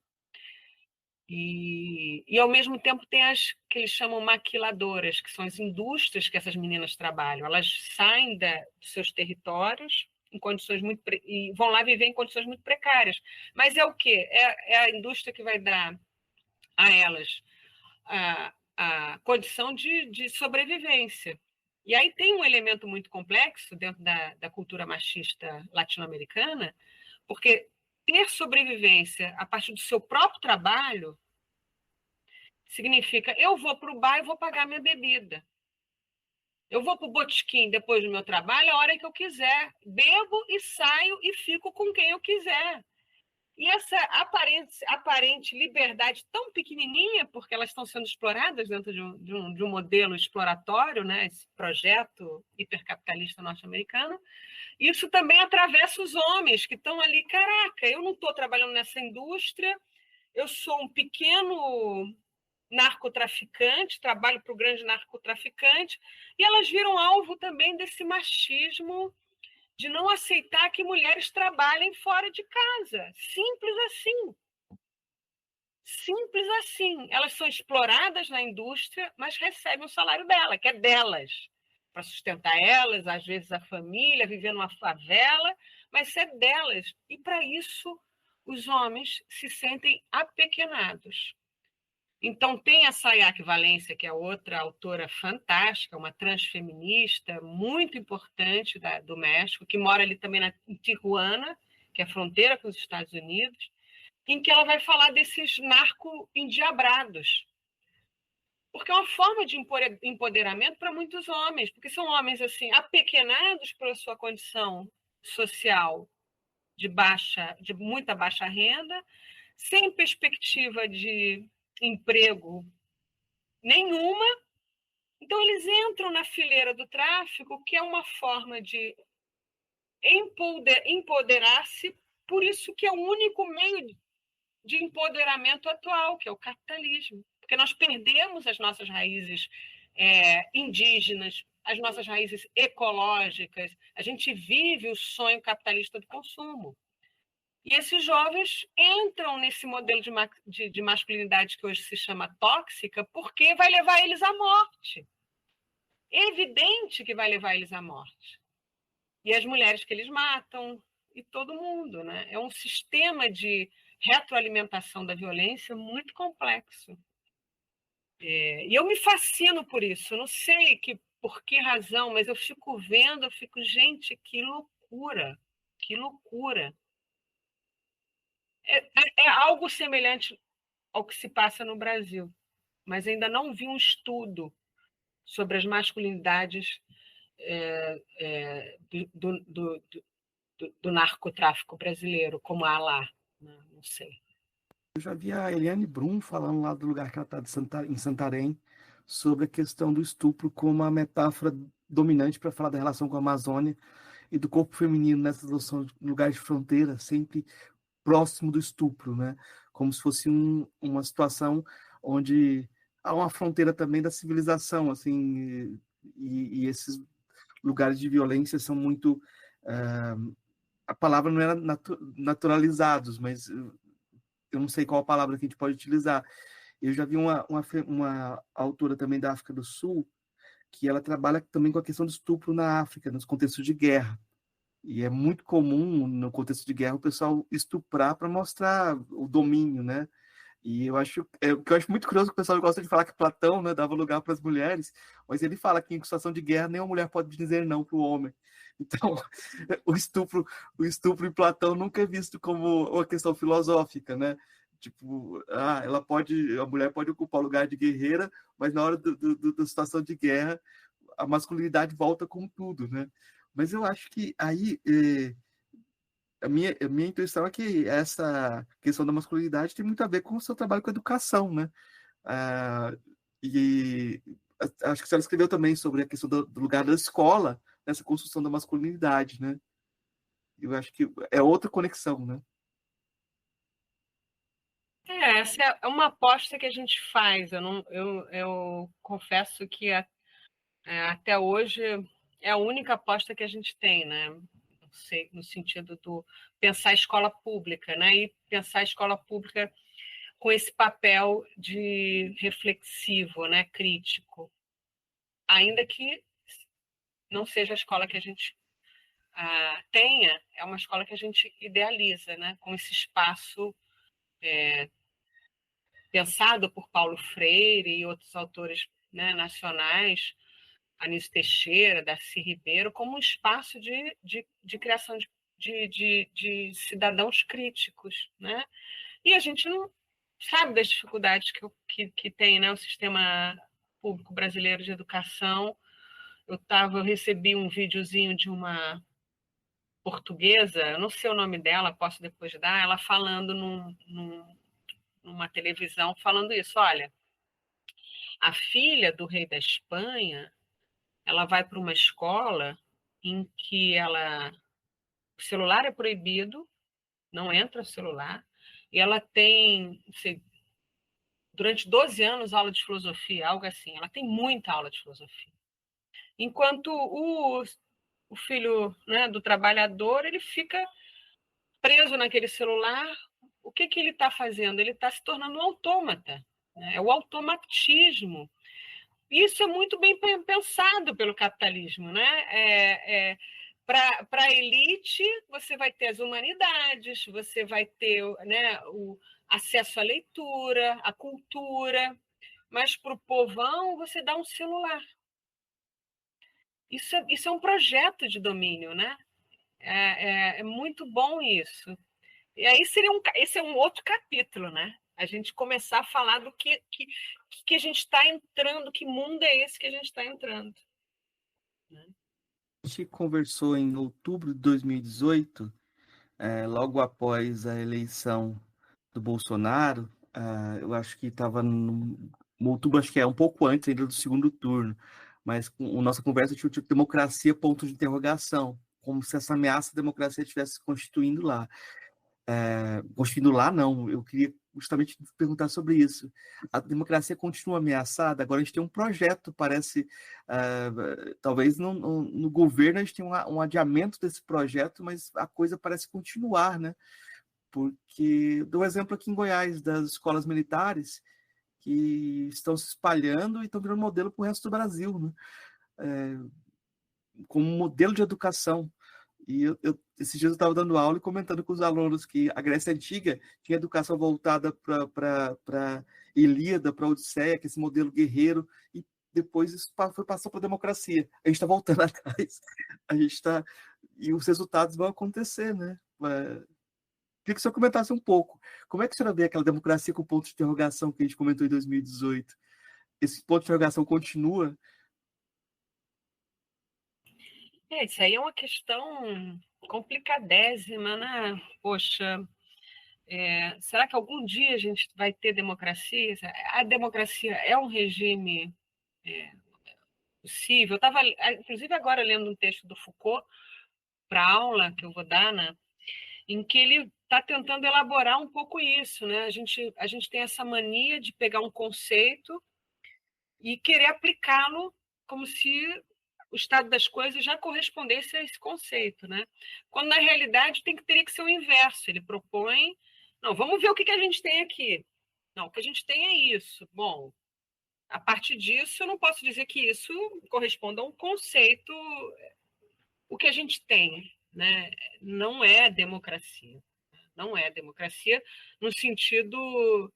E ao mesmo tempo tem as que eles chamam maquiladoras, que são as indústrias que essas meninas trabalham. Elas saem dos seus territórios em condições muito e vão lá viver em condições muito precárias. Mas é o quê? É a indústria que vai dar a elas a condição de sobrevivência. E aí tem um elemento muito complexo dentro da cultura machista latino-americana, porque ter sobrevivência a partir do seu próprio trabalho significa eu vou para o bar e vou pagar minha bebida. Eu vou para o botequim depois do meu trabalho a hora que eu quiser. Bebo e saio e fico com quem eu quiser. E essa aparente liberdade tão pequenininha, porque elas estão sendo exploradas dentro de um modelo exploratório, né? Esse projeto hipercapitalista norte-americano, isso também atravessa os homens que estão ali. Caraca, eu não estou trabalhando nessa indústria, eu sou um pequeno narcotraficante, trabalho para o grande narcotraficante, e elas viram alvo também desse machismo de não aceitar que mulheres trabalhem fora de casa. Simples assim. Simples assim. Elas são exploradas na indústria, mas recebem o salário dela, que é delas, para sustentar elas, às vezes a família, viver numa favela, mas é delas. E para isso os homens se sentem apequenados. Então, tem a Sayaka Valência, que é outra autora fantástica, uma transfeminista muito importante do México, que mora ali também em Tijuana, que é a fronteira com os Estados Unidos, em que ela vai falar desses narco-endiabrados. Porque é uma forma de empoderamento para muitos homens, porque são homens assim apequenados pela sua condição social de muita baixa renda, sem perspectiva de emprego nenhuma. Então, eles entram na fileira do tráfico, que é uma forma de empoderar-se, por isso que é o único meio de empoderamento atual, que é o capitalismo. Porque nós perdemos as nossas raízes indígenas, as nossas raízes ecológicas, a gente vive o sonho capitalista do consumo. E esses jovens entram nesse modelo de masculinidade que hoje se chama tóxica, porque vai levar eles à morte. É evidente que vai levar eles à morte. E as mulheres que eles matam, e todo mundo, né? É um sistema de retroalimentação da violência muito complexo. E eu me fascino por isso. Eu não sei por que razão, mas eu fico vendo, gente, que loucura, que loucura. É algo semelhante ao que se passa no Brasil, mas ainda não vi um estudo sobre as masculinidades do narcotráfico brasileiro, como há lá. Não sei. Eu já vi a Eliane Brum falando lá do lugar que ela está em Santarém, sobre a questão do estupro como uma metáfora dominante para falar da relação com a Amazônia e do corpo feminino nessa noção de lugar de fronteira, sempre próximo do estupro, né? como se fosse uma situação onde há uma fronteira também da civilização, assim, e esses lugares de violência são muito... a palavra não era naturalizados, mas eu não sei qual a palavra que a gente pode utilizar. Eu já vi uma autora também da África do Sul, que ela trabalha também com a questão do estupro na África, nos contextos de guerra. E é muito comum, no contexto de guerra, o pessoal estuprar para mostrar o domínio, né? E o que eu acho muito curioso, que o pessoal gosta de falar que Platão, né, dava lugar para as mulheres, mas ele fala que em situação de guerra nenhuma mulher pode dizer não para o homem. Então, o estupro, o estupro em Platão nunca é visto como uma questão filosófica, né? Tipo, a mulher pode ocupar o lugar de guerreira, mas na hora da situação de guerra, a masculinidade volta com tudo, né? Mas eu acho que aí a minha intuição é que essa questão da masculinidade tem muito a ver com o seu trabalho com a educação, né? Ah, e acho que a senhora escreveu também sobre a questão do lugar da escola nessa construção da masculinidade, né? Eu acho que é outra conexão, né? Essa é uma aposta que a gente faz. Eu confesso que até hoje é a única aposta que a gente tem, né? No sentido do pensar a escola pública, né? E pensar a escola pública com esse papel de reflexivo, né? Crítico, ainda que não seja a escola que a gente tenha, é uma escola que a gente idealiza, né? Com esse espaço pensado por Paulo Freire e outros autores, né, nacionais, Anísio Teixeira, Darcy Ribeiro, como um espaço de criação de cidadãos críticos, né? E a gente não sabe das dificuldades que tem, né, o sistema público brasileiro de educação. Eu recebi um videozinho de uma portuguesa, eu não sei o nome dela, posso depois dar, ela falando numa televisão, falando isso, olha, a filha do rei da Espanha, ela vai para uma escola em que o celular é proibido, não entra o celular, e ela tem, sei, durante 12 anos aula de filosofia, algo assim. Ela tem muita aula de filosofia. Enquanto o filho, né, do trabalhador, ele fica preso naquele celular. O que ele está fazendo? Ele está se tornando um autômata. Né? É o automatismo. Isso é muito bem pensado pelo capitalismo, né? Para a elite, você vai ter as humanidades, você vai ter, né, o acesso à leitura, à cultura, mas para o povão você dá um celular. Isso é um projeto de domínio, né? É muito bom isso. E aí esse é um outro capítulo, né? A gente começar a falar do que a gente está entrando, que mundo é esse que a gente está entrando. Né? A gente conversou em outubro de 2018, logo após a eleição do Bolsonaro. Eu acho que estava no outubro, acho que é um pouco antes ainda do segundo turno, mas a nossa conversa tinha o tipo democracia, ponto de interrogação, como se essa ameaça à democracia estivesse se constituindo lá. Constituindo lá, não, eu queria justamente perguntar sobre isso. A democracia continua ameaçada, agora a gente tem um projeto, parece, talvez no governo a gente tem um adiamento desse projeto, mas a coisa parece continuar, né? Porque dou um exemplo aqui em Goiás, das escolas militares, que estão se espalhando e estão virando modelo para o resto do Brasil, né? Como modelo de educação. E esses dias eu estava dando aula e comentando com os alunos que a Grécia Antiga tinha educação voltada para Ilíada, para Odisseia, que é esse modelo guerreiro, e depois isso passou para a democracia. A gente está voltando atrás. A gente está... E os resultados vão acontecer, né? Queria que o senhor comentasse um pouco. Como é que o senhor vê aquela democracia com ponto de interrogação que a gente comentou em 2018? Esse ponto de interrogação continua? Isso aí é uma questão complicadésima, né? Poxa, será que algum dia a gente vai ter democracia? A democracia é um regime possível? Eu estava, inclusive, agora lendo um texto do Foucault para aula que eu vou dar, né? Em que ele está tentando elaborar um pouco isso, né? A gente tem essa mania de pegar um conceito e querer aplicá-lo como se o estado das coisas já correspondesse a esse conceito, né? Quando, na realidade, teria que ser o inverso. Ele propõe, não, vamos ver o que a gente tem aqui. Não, o que a gente tem é isso. Bom, a partir disso, eu não posso dizer que isso corresponda a um conceito, o que a gente tem, né? Não é democracia. Não é democracia no sentido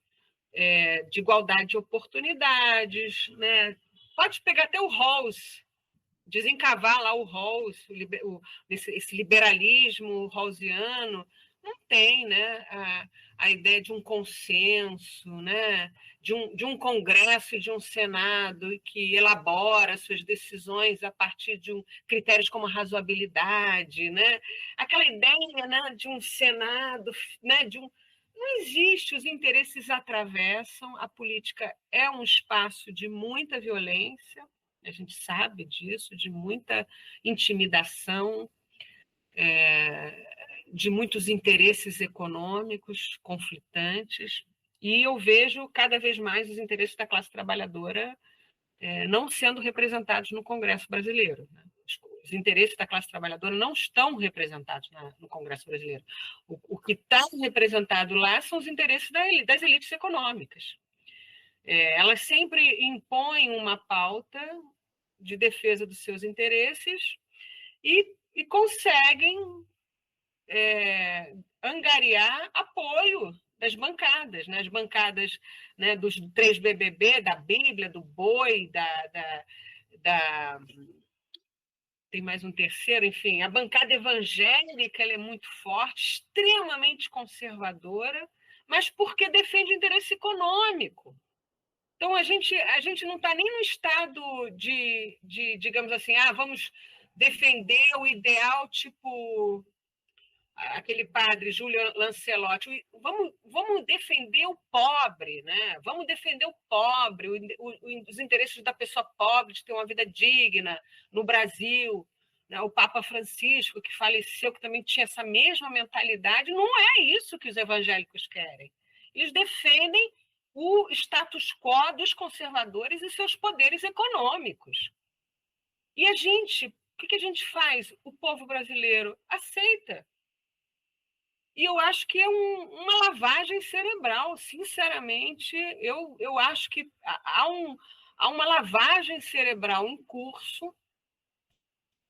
de igualdade de oportunidades, né? Pode pegar até o Rawls, desencavar lá o Rawls, esse liberalismo rawlsiano, não tem, né, a ideia de um consenso, né, de um Congresso e de um Senado que elabora suas decisões a partir de critérios como a razoabilidade, né, aquela ideia, né, de um Senado, né, não existe, os interesses atravessam, a política é um espaço de muita violência, a gente sabe disso, de muita intimidação, de muitos interesses econômicos conflitantes, e eu vejo cada vez mais os interesses da classe trabalhadora não sendo representados no Congresso brasileiro. Né? Os interesses da classe trabalhadora não estão representados no Congresso brasileiro. O que está representado lá são os interesses das elites econômicas. Elas sempre impõem uma pauta de defesa dos seus interesses e conseguem angariar apoio das bancadas, né? As bancadas, né, dos 3 BBB, da Bíblia, do Boi, tem mais um terceiro, enfim, a bancada evangélica ela é muito forte, extremamente conservadora, mas porque defende interesse econômico. Então, a gente não está nem no estado de, digamos assim, vamos defender o ideal, tipo aquele padre Júlio Lancelotti. Vamos defender o pobre, né? Vamos defender o pobre, os interesses da pessoa pobre de ter uma vida digna no Brasil. Né? O Papa Francisco, que faleceu, que também tinha essa mesma mentalidade. Não é isso que os evangélicos querem. Eles defendem o status quo dos conservadores e seus poderes econômicos. E o que a gente faz? O povo brasileiro aceita. E eu acho que é uma lavagem cerebral, sinceramente. Eu acho que há uma lavagem cerebral em curso,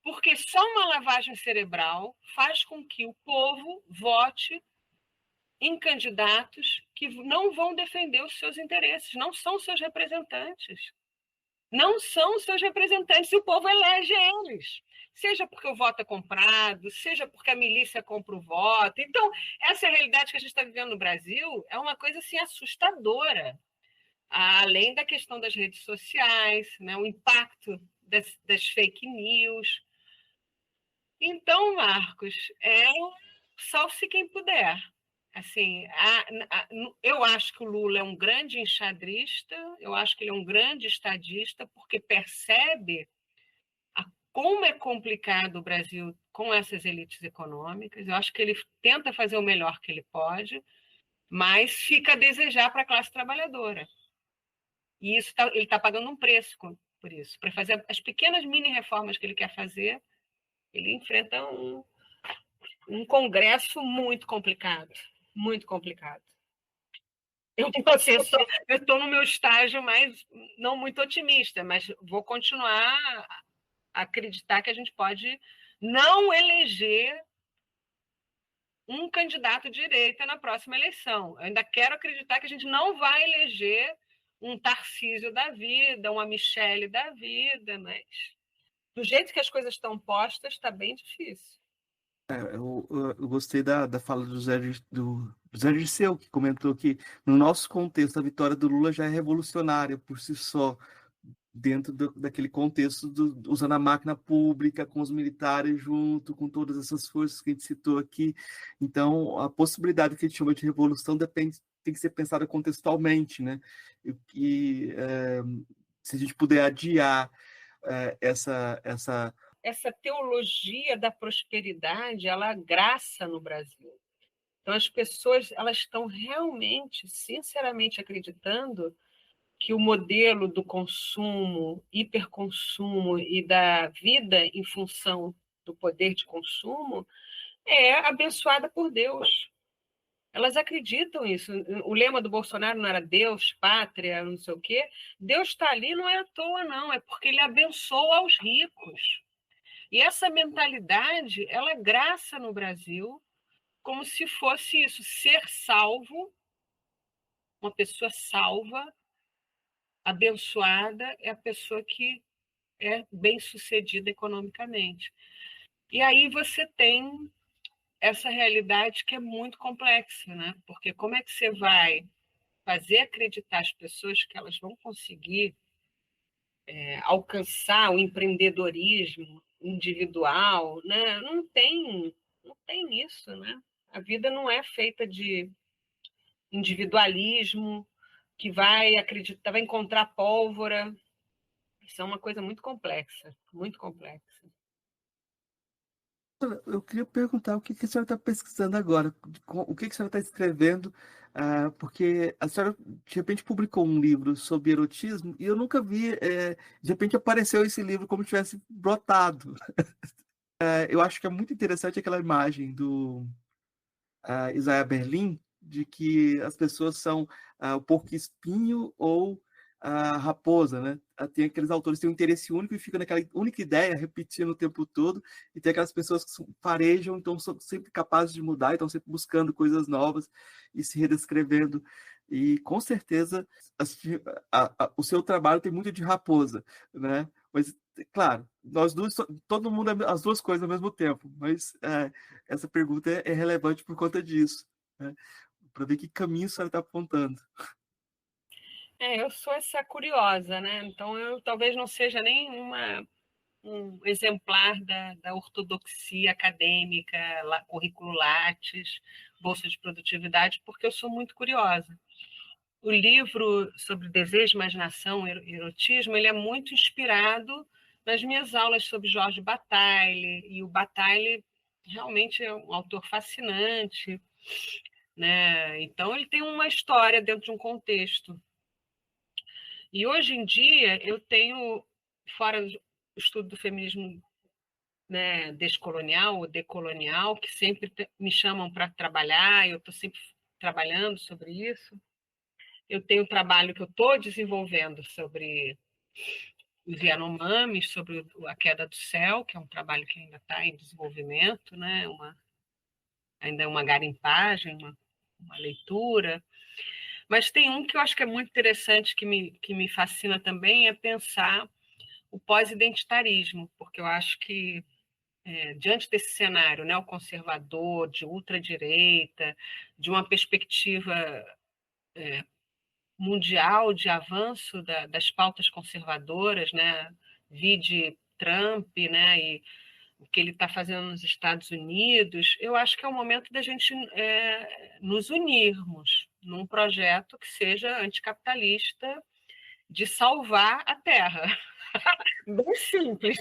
porque só uma lavagem cerebral faz com que o povo vote em candidatos que não vão defender os seus interesses, não são seus representantes. Não são seus representantes e o povo elege eles. Seja porque o voto é comprado, seja porque a milícia compra o voto. Então, essa é a realidade que a gente está vivendo no Brasil, é uma coisa assim, assustadora. Além da questão das redes sociais, né, o impacto das fake news. Então, Marcos, salve-se quem puder. Assim, eu acho que o Lula é um grande enxadrista, eu acho que ele é um grande estadista, porque percebe como é complicado o Brasil com essas elites econômicas. Eu acho que ele tenta fazer o melhor que ele pode, mas fica a desejar para a classe trabalhadora. E ele está pagando um preço por isso. Para fazer as pequenas mini-reformas que ele quer fazer, ele enfrenta um Congresso muito complicado. Muito complicado. Eu estou no meu estágio, mas não muito otimista, mas vou continuar a acreditar que a gente pode não eleger um candidato de direita na próxima eleição. Eu ainda quero acreditar que a gente não vai eleger um Tarcísio da vida, uma Michele da vida, mas do jeito que as coisas estão postas, está bem difícil. Eu gostei da fala do Zé Dirceu, que comentou que, no nosso contexto, a vitória do Lula já é revolucionária por si só, dentro daquele contexto, usando a máquina pública, com os militares junto, com todas essas forças que a gente citou aqui. Então, a possibilidade que a gente chama de revolução tem que ser pensada contextualmente, né? Se a gente puder adiar essa teologia da prosperidade, ela graça no Brasil. Então, as pessoas elas estão realmente, sinceramente acreditando que o modelo do consumo, hiperconsumo e da vida em função do poder de consumo é abençoada por Deus. Elas acreditam nisso. O lema do Bolsonaro não era Deus, pátria, não sei o quê. Deus está ali não é à toa, não. É porque ele abençoa os ricos. E essa mentalidade, ela graça no Brasil como se fosse isso, ser salvo, uma pessoa salva, abençoada, é a pessoa que é bem-sucedida economicamente. E aí você tem essa realidade que é muito complexa, né? Porque como é que você vai fazer acreditar as pessoas que elas vão conseguir alcançar o empreendedorismo individual, né? Não tem isso, né? A vida não é feita de individualismo que vai acreditar, vai encontrar pólvora. Isso é uma coisa muito complexa, muito complexa. Eu queria perguntar o que que a senhora está pesquisando agora, o que que a senhora está escrevendo, porque a senhora de repente publicou um livro sobre erotismo e eu nunca vi, de repente apareceu esse livro como tivesse brotado. Eu acho que é muito interessante aquela imagem do Isaiah Berlin, de que as pessoas são o porco-espinho ou a raposa, né? Tem aqueles autores que têm um interesse único e ficam naquela única ideia, repetindo o tempo todo, e tem aquelas pessoas que farejam, então são sempre capazes de mudar, estão sempre buscando coisas novas e se redescrevendo. E com certeza o seu trabalho tem muito de raposa, né? Mas, claro, nós duas, todo mundo é as duas coisas ao mesmo tempo, mas essa pergunta é relevante por conta disso, né? Para ver que caminho você está apontando. Eu sou essa curiosa, né? Então eu talvez não seja nem um exemplar da ortodoxia acadêmica, currículo Lattes, bolsa de produtividade, porque eu sou muito curiosa. O livro sobre desejo, imaginação e erotismo, ele é muito inspirado nas minhas aulas sobre Jorge Bataille, e o Bataille realmente é um autor fascinante, né? Então ele tem uma história dentro de um contexto. E hoje em dia eu tenho, fora o estudo do feminismo, né, descolonial ou decolonial, que sempre me chamam para trabalhar, eu estou sempre trabalhando sobre isso. Eu tenho um trabalho que eu estou desenvolvendo sobre os Yanomamis, sobre a queda do céu, que é um trabalho que ainda está em desenvolvimento, né? Ainda é uma garimpagem, uma leitura. Mas tem um que eu acho que é muito interessante, que me fascina também, é pensar o pós-identitarismo, porque eu acho que, diante desse cenário neoconservador, de ultradireita, de uma perspectiva mundial de avanço das pautas conservadoras, né? Vide Trump, né? E o que ele está fazendo nos Estados Unidos, eu acho que é o momento da gente nos unirmos num projeto que seja anticapitalista de salvar a Terra. Bem simples,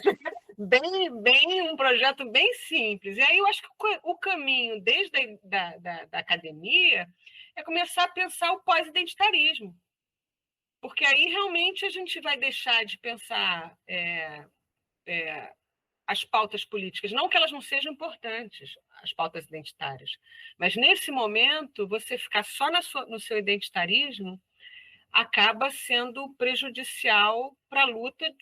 bem um projeto bem simples. E aí eu acho que o caminho desde da academia é começar a pensar o pós-identitarismo, porque aí realmente a gente vai deixar de pensar as pautas políticas, não que elas não sejam importantes, as pautas identitárias, mas nesse momento você ficar só no seu identitarismo acaba sendo prejudicial para a luta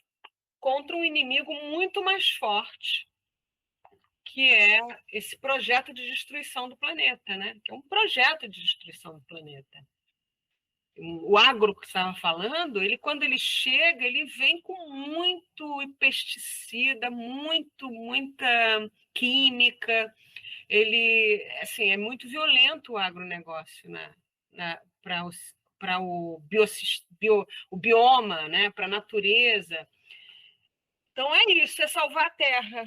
contra um inimigo muito mais forte, que é esse projeto de destruição do planeta, né? Que é um projeto de destruição do planeta. O agro que você estava falando, ele, quando ele chega, ele vem com muito pesticida, muita química. Ele, assim, é muito violento o agronegócio, né? Para o bioma, né? Para a natureza. Então é isso, é salvar a terra.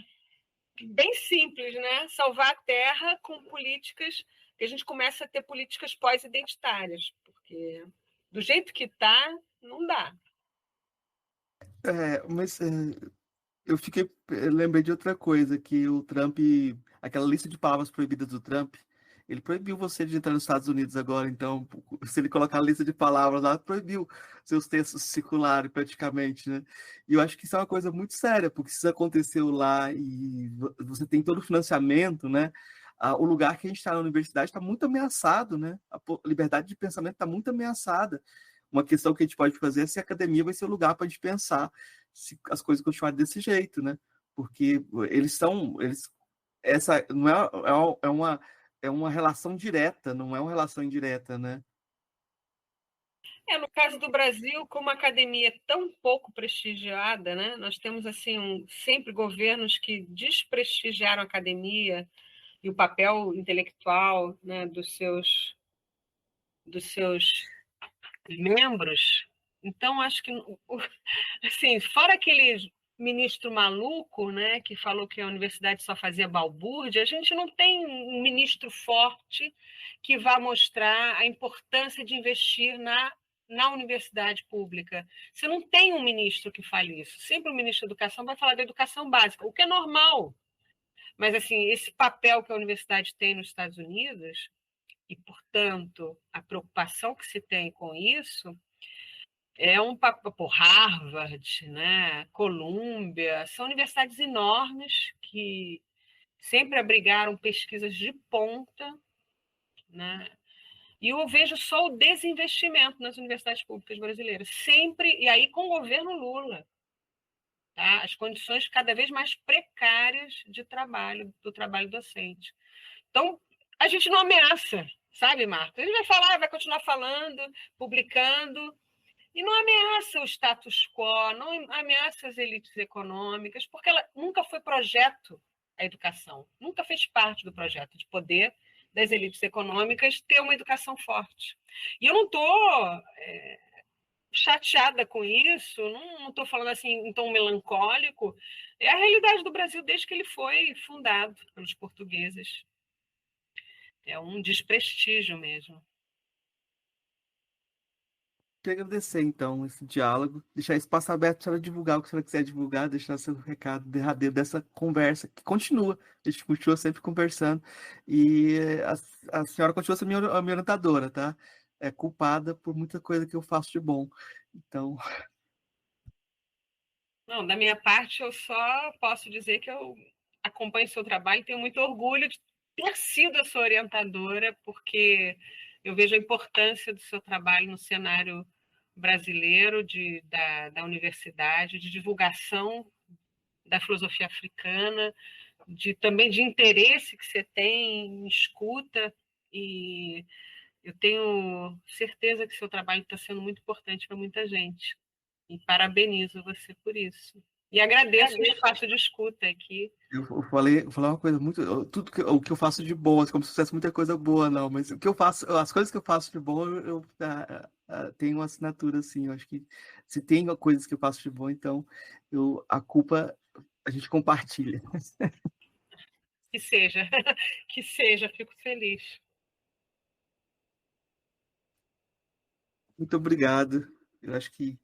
Bem simples, né? Salvar a terra com políticas, que a gente começa a ter políticas pós-identitárias, porque do jeito que está, não dá. Mas lembrei de outra coisa, que o Trump, aquela lista de palavras proibidas do Trump, Ele proibiu você de entrar nos Estados Unidos agora, então, se ele colocar a lista de palavras lá, proibiu seus textos circularem praticamente, né? E eu acho que isso é uma coisa muito séria, porque se isso aconteceu lá e você tem todo o financiamento, né? O lugar que a gente está na universidade está muito ameaçado, né? A liberdade de pensamento está muito ameaçada. Uma questão que a gente pode fazer é se a academia vai ser o lugar para a gente pensar se as coisas continuarem desse jeito, né? Porque essa não é uma relação direta, não é uma relação indireta, né? No caso do Brasil, como a academia é tão pouco prestigiada, né? Nós temos assim sempre governos que desprestigiaram a academia e o papel intelectual, né, dos seus membros. Então, acho que, assim, fora aquele ministro maluco, né, que falou que a universidade só fazia balbúrdia, a gente não tem um ministro forte que vá mostrar a importância de investir na universidade pública. Você não tem um ministro que fale isso. Sempre o ministro da Educação vai falar da educação básica, o que é normal. Mas, assim, esse papel que a universidade tem nos Estados Unidos, e, portanto, a preocupação que se tem com isso, é um papel por Harvard, né, Columbia, são universidades enormes que sempre abrigaram pesquisas de ponta, né? E eu vejo só o desinvestimento nas universidades públicas brasileiras, sempre, e aí com o governo Lula. Tá? As condições cada vez mais precárias de trabalho, do trabalho docente. Então, a gente não ameaça, sabe, Marta? A gente vai falar, vai continuar falando, publicando, e não ameaça o status quo, não ameaça as elites econômicas, porque ela nunca foi projeto, a educação, nunca fez parte do projeto de poder das elites econômicas ter uma educação forte. E eu não estou chateada com isso, não estou falando assim em tom melancólico, é a realidade do Brasil desde que ele foi fundado pelos portugueses. É um desprestígio mesmo. Queria agradecer, então, esse diálogo, deixar espaço aberto para a senhora divulgar o que a senhora quiser divulgar, deixar seu recado derradeiro dessa conversa, que continua, a gente continua sempre conversando, e a senhora continua sendo a minha orientadora, tá? É culpada por muita coisa que eu faço de bom. Então, Não, da minha parte, eu só posso dizer que eu acompanho o seu trabalho e tenho muito orgulho de ter sido a sua orientadora, porque eu vejo a importância do seu trabalho no cenário brasileiro, da universidade, de divulgação da filosofia africana, também de interesse que você tem em escuta, e eu tenho certeza que seu trabalho está sendo muito importante para muita gente. E parabenizo você por isso. E agradeço o espaço de escuta aqui. vou falar uma coisa muito. O que eu faço de bom, como se fizesse muita coisa boa, não, mas o que eu faço, as coisas que eu faço de bom, tenho uma assinatura, assim. Eu acho que se tem coisas que eu faço de bom, então a culpa a gente compartilha. Que seja, que seja, fico feliz. Muito obrigado. Eu acho que